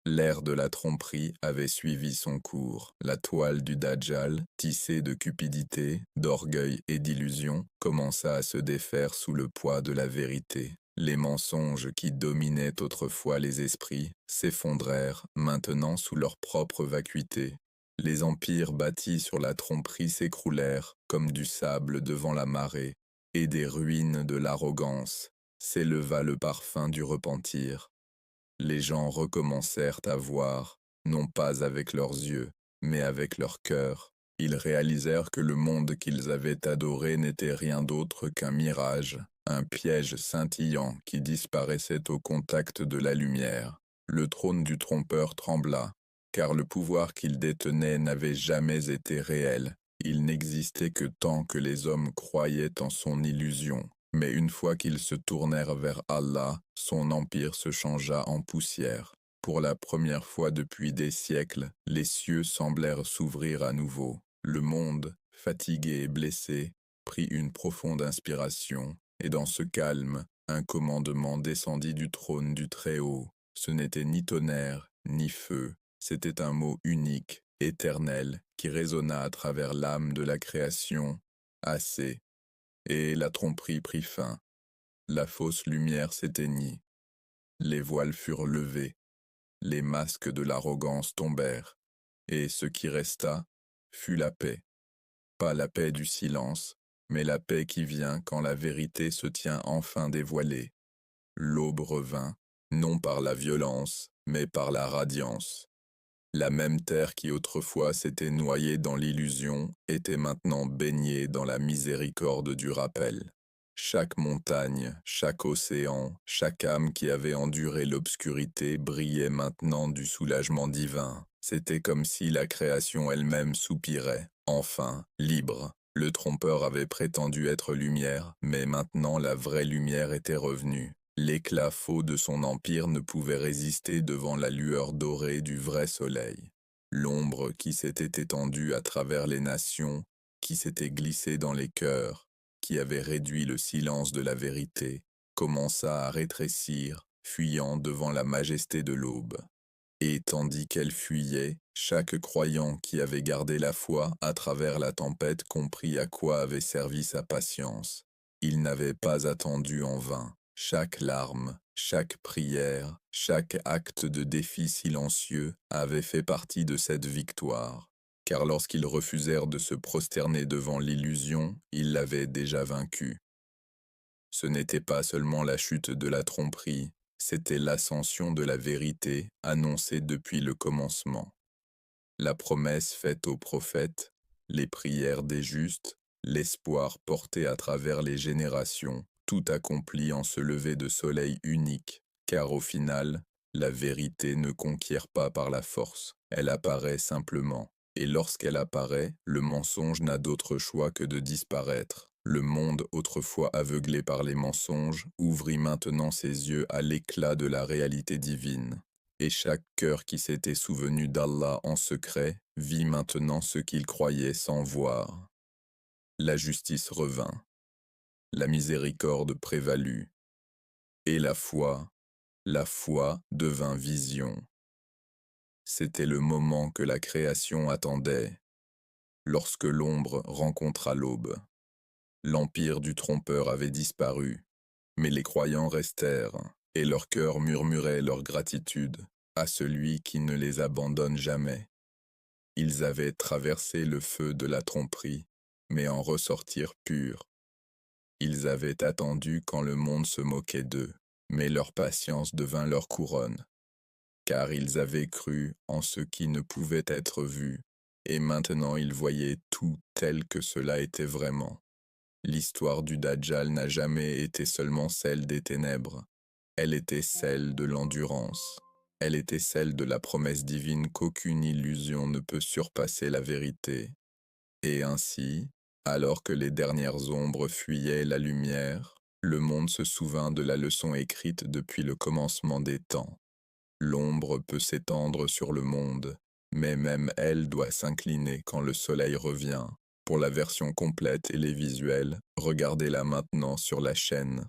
L'ère de la tromperie avait suivi son cours. La toile du Dajjal, tissée de cupidité, d'orgueil et d'illusion, commença à se défaire sous le poids de la vérité. Les mensonges qui dominaient autrefois les esprits s'effondrèrent maintenant sous leur propre vacuité. Les empires bâtis sur la tromperie s'écroulèrent comme du sable devant la marée, et des ruines de l'arrogance s'éleva le parfum du repentir. Les gens recommencèrent à voir, non pas avec leurs yeux, mais avec leur cœur. Ils réalisèrent que le monde qu'ils avaient adoré n'était rien d'autre qu'un mirage, un piège scintillant qui disparaissait au contact de la lumière. Le trône du trompeur trembla, car le pouvoir qu'il détenait n'avait jamais été réel. Il n'existait que tant que les hommes croyaient en son illusion. Mais une fois qu'ils se tournèrent vers Allah, son empire se changea en poussière. Pour la première fois depuis des siècles, les cieux semblèrent s'ouvrir à nouveau. Le monde, fatigué et blessé, prit une profonde inspiration, et dans ce calme, un commandement descendit du trône du Très-Haut. Ce n'était ni tonnerre, ni feu, c'était un mot unique, éternel, qui résonna à travers l'âme de la création. Assez. Et la tromperie prit fin. La fausse lumière s'éteignit. Les voiles furent levés. Les masques de l'arrogance tombèrent. Et ce qui resta fut la paix. Pas la paix du silence, mais la paix qui vient quand la vérité se tient enfin dévoilée. L'aube revint, non par la violence, mais par la radiance. La même terre qui autrefois s'était noyée dans l'illusion était maintenant baignée dans la miséricorde du rappel. Chaque montagne, chaque océan, chaque âme qui avait enduré l'obscurité brillait maintenant du soulagement divin. C'était comme si la création elle-même soupirait. Enfin, libre. Le trompeur avait prétendu être lumière, mais maintenant la vraie lumière était revenue. L'éclat faux de son empire ne pouvait résister devant la lueur dorée du vrai soleil. L'ombre qui s'était étendue à travers les nations, qui s'était glissée dans les cœurs, qui avait réduit le silence de la vérité, commença à rétrécir, fuyant devant la majesté de l'aube. Et tandis qu'elle fuyait, chaque croyant qui avait gardé la foi à travers la tempête comprit à quoi avait servi sa patience. Il n'avait pas attendu en vain. Chaque larme, chaque prière, chaque acte de défi silencieux avait fait partie de cette victoire. Car lorsqu'ils refusèrent de se prosterner devant l'illusion, ils l'avaient déjà vaincue. Ce n'était pas seulement la chute de la tromperie, c'était l'ascension de la vérité annoncée depuis le commencement. La promesse faite aux prophètes, les prières des justes, l'espoir porté à travers les générations, tout accompli en ce lever de soleil unique, car au final, la vérité ne conquiert pas par la force, elle apparaît simplement. Et lorsqu'elle apparaît, le mensonge n'a d'autre choix que de disparaître. Le monde, autrefois aveuglé par les mensonges, ouvrit maintenant ses yeux à l'éclat de la réalité divine. Et chaque cœur qui s'était souvenu d'Allah en secret vit maintenant ce qu'il croyait sans voir. La justice revint, la miséricorde prévalut, et la foi devint vision. C'était le moment que la création attendait, lorsque l'ombre rencontra l'aube. L'empire du trompeur avait disparu, mais les croyants restèrent, et leur cœur murmurait leur gratitude à celui qui ne les abandonne jamais. Ils avaient traversé le feu de la tromperie, mais en ressortirent purs. Ils avaient attendu quand le monde se moquait d'eux, mais leur patience devint leur couronne, car ils avaient cru en ce qui ne pouvait être vu, et maintenant ils voyaient tout tel que cela était vraiment. L'histoire du Dajjal n'a jamais été seulement celle des ténèbres, elle était celle de l'endurance. Elle était celle de la promesse divine qu'aucune illusion ne peut surpasser la vérité. Et ainsi, alors que les dernières ombres fuyaient la lumière, le monde se souvint de la leçon écrite depuis le commencement des temps. L'ombre peut s'étendre sur le monde, mais même elle doit s'incliner quand le soleil revient. Pour la version complète et les visuels, regardez-la maintenant sur la chaîne.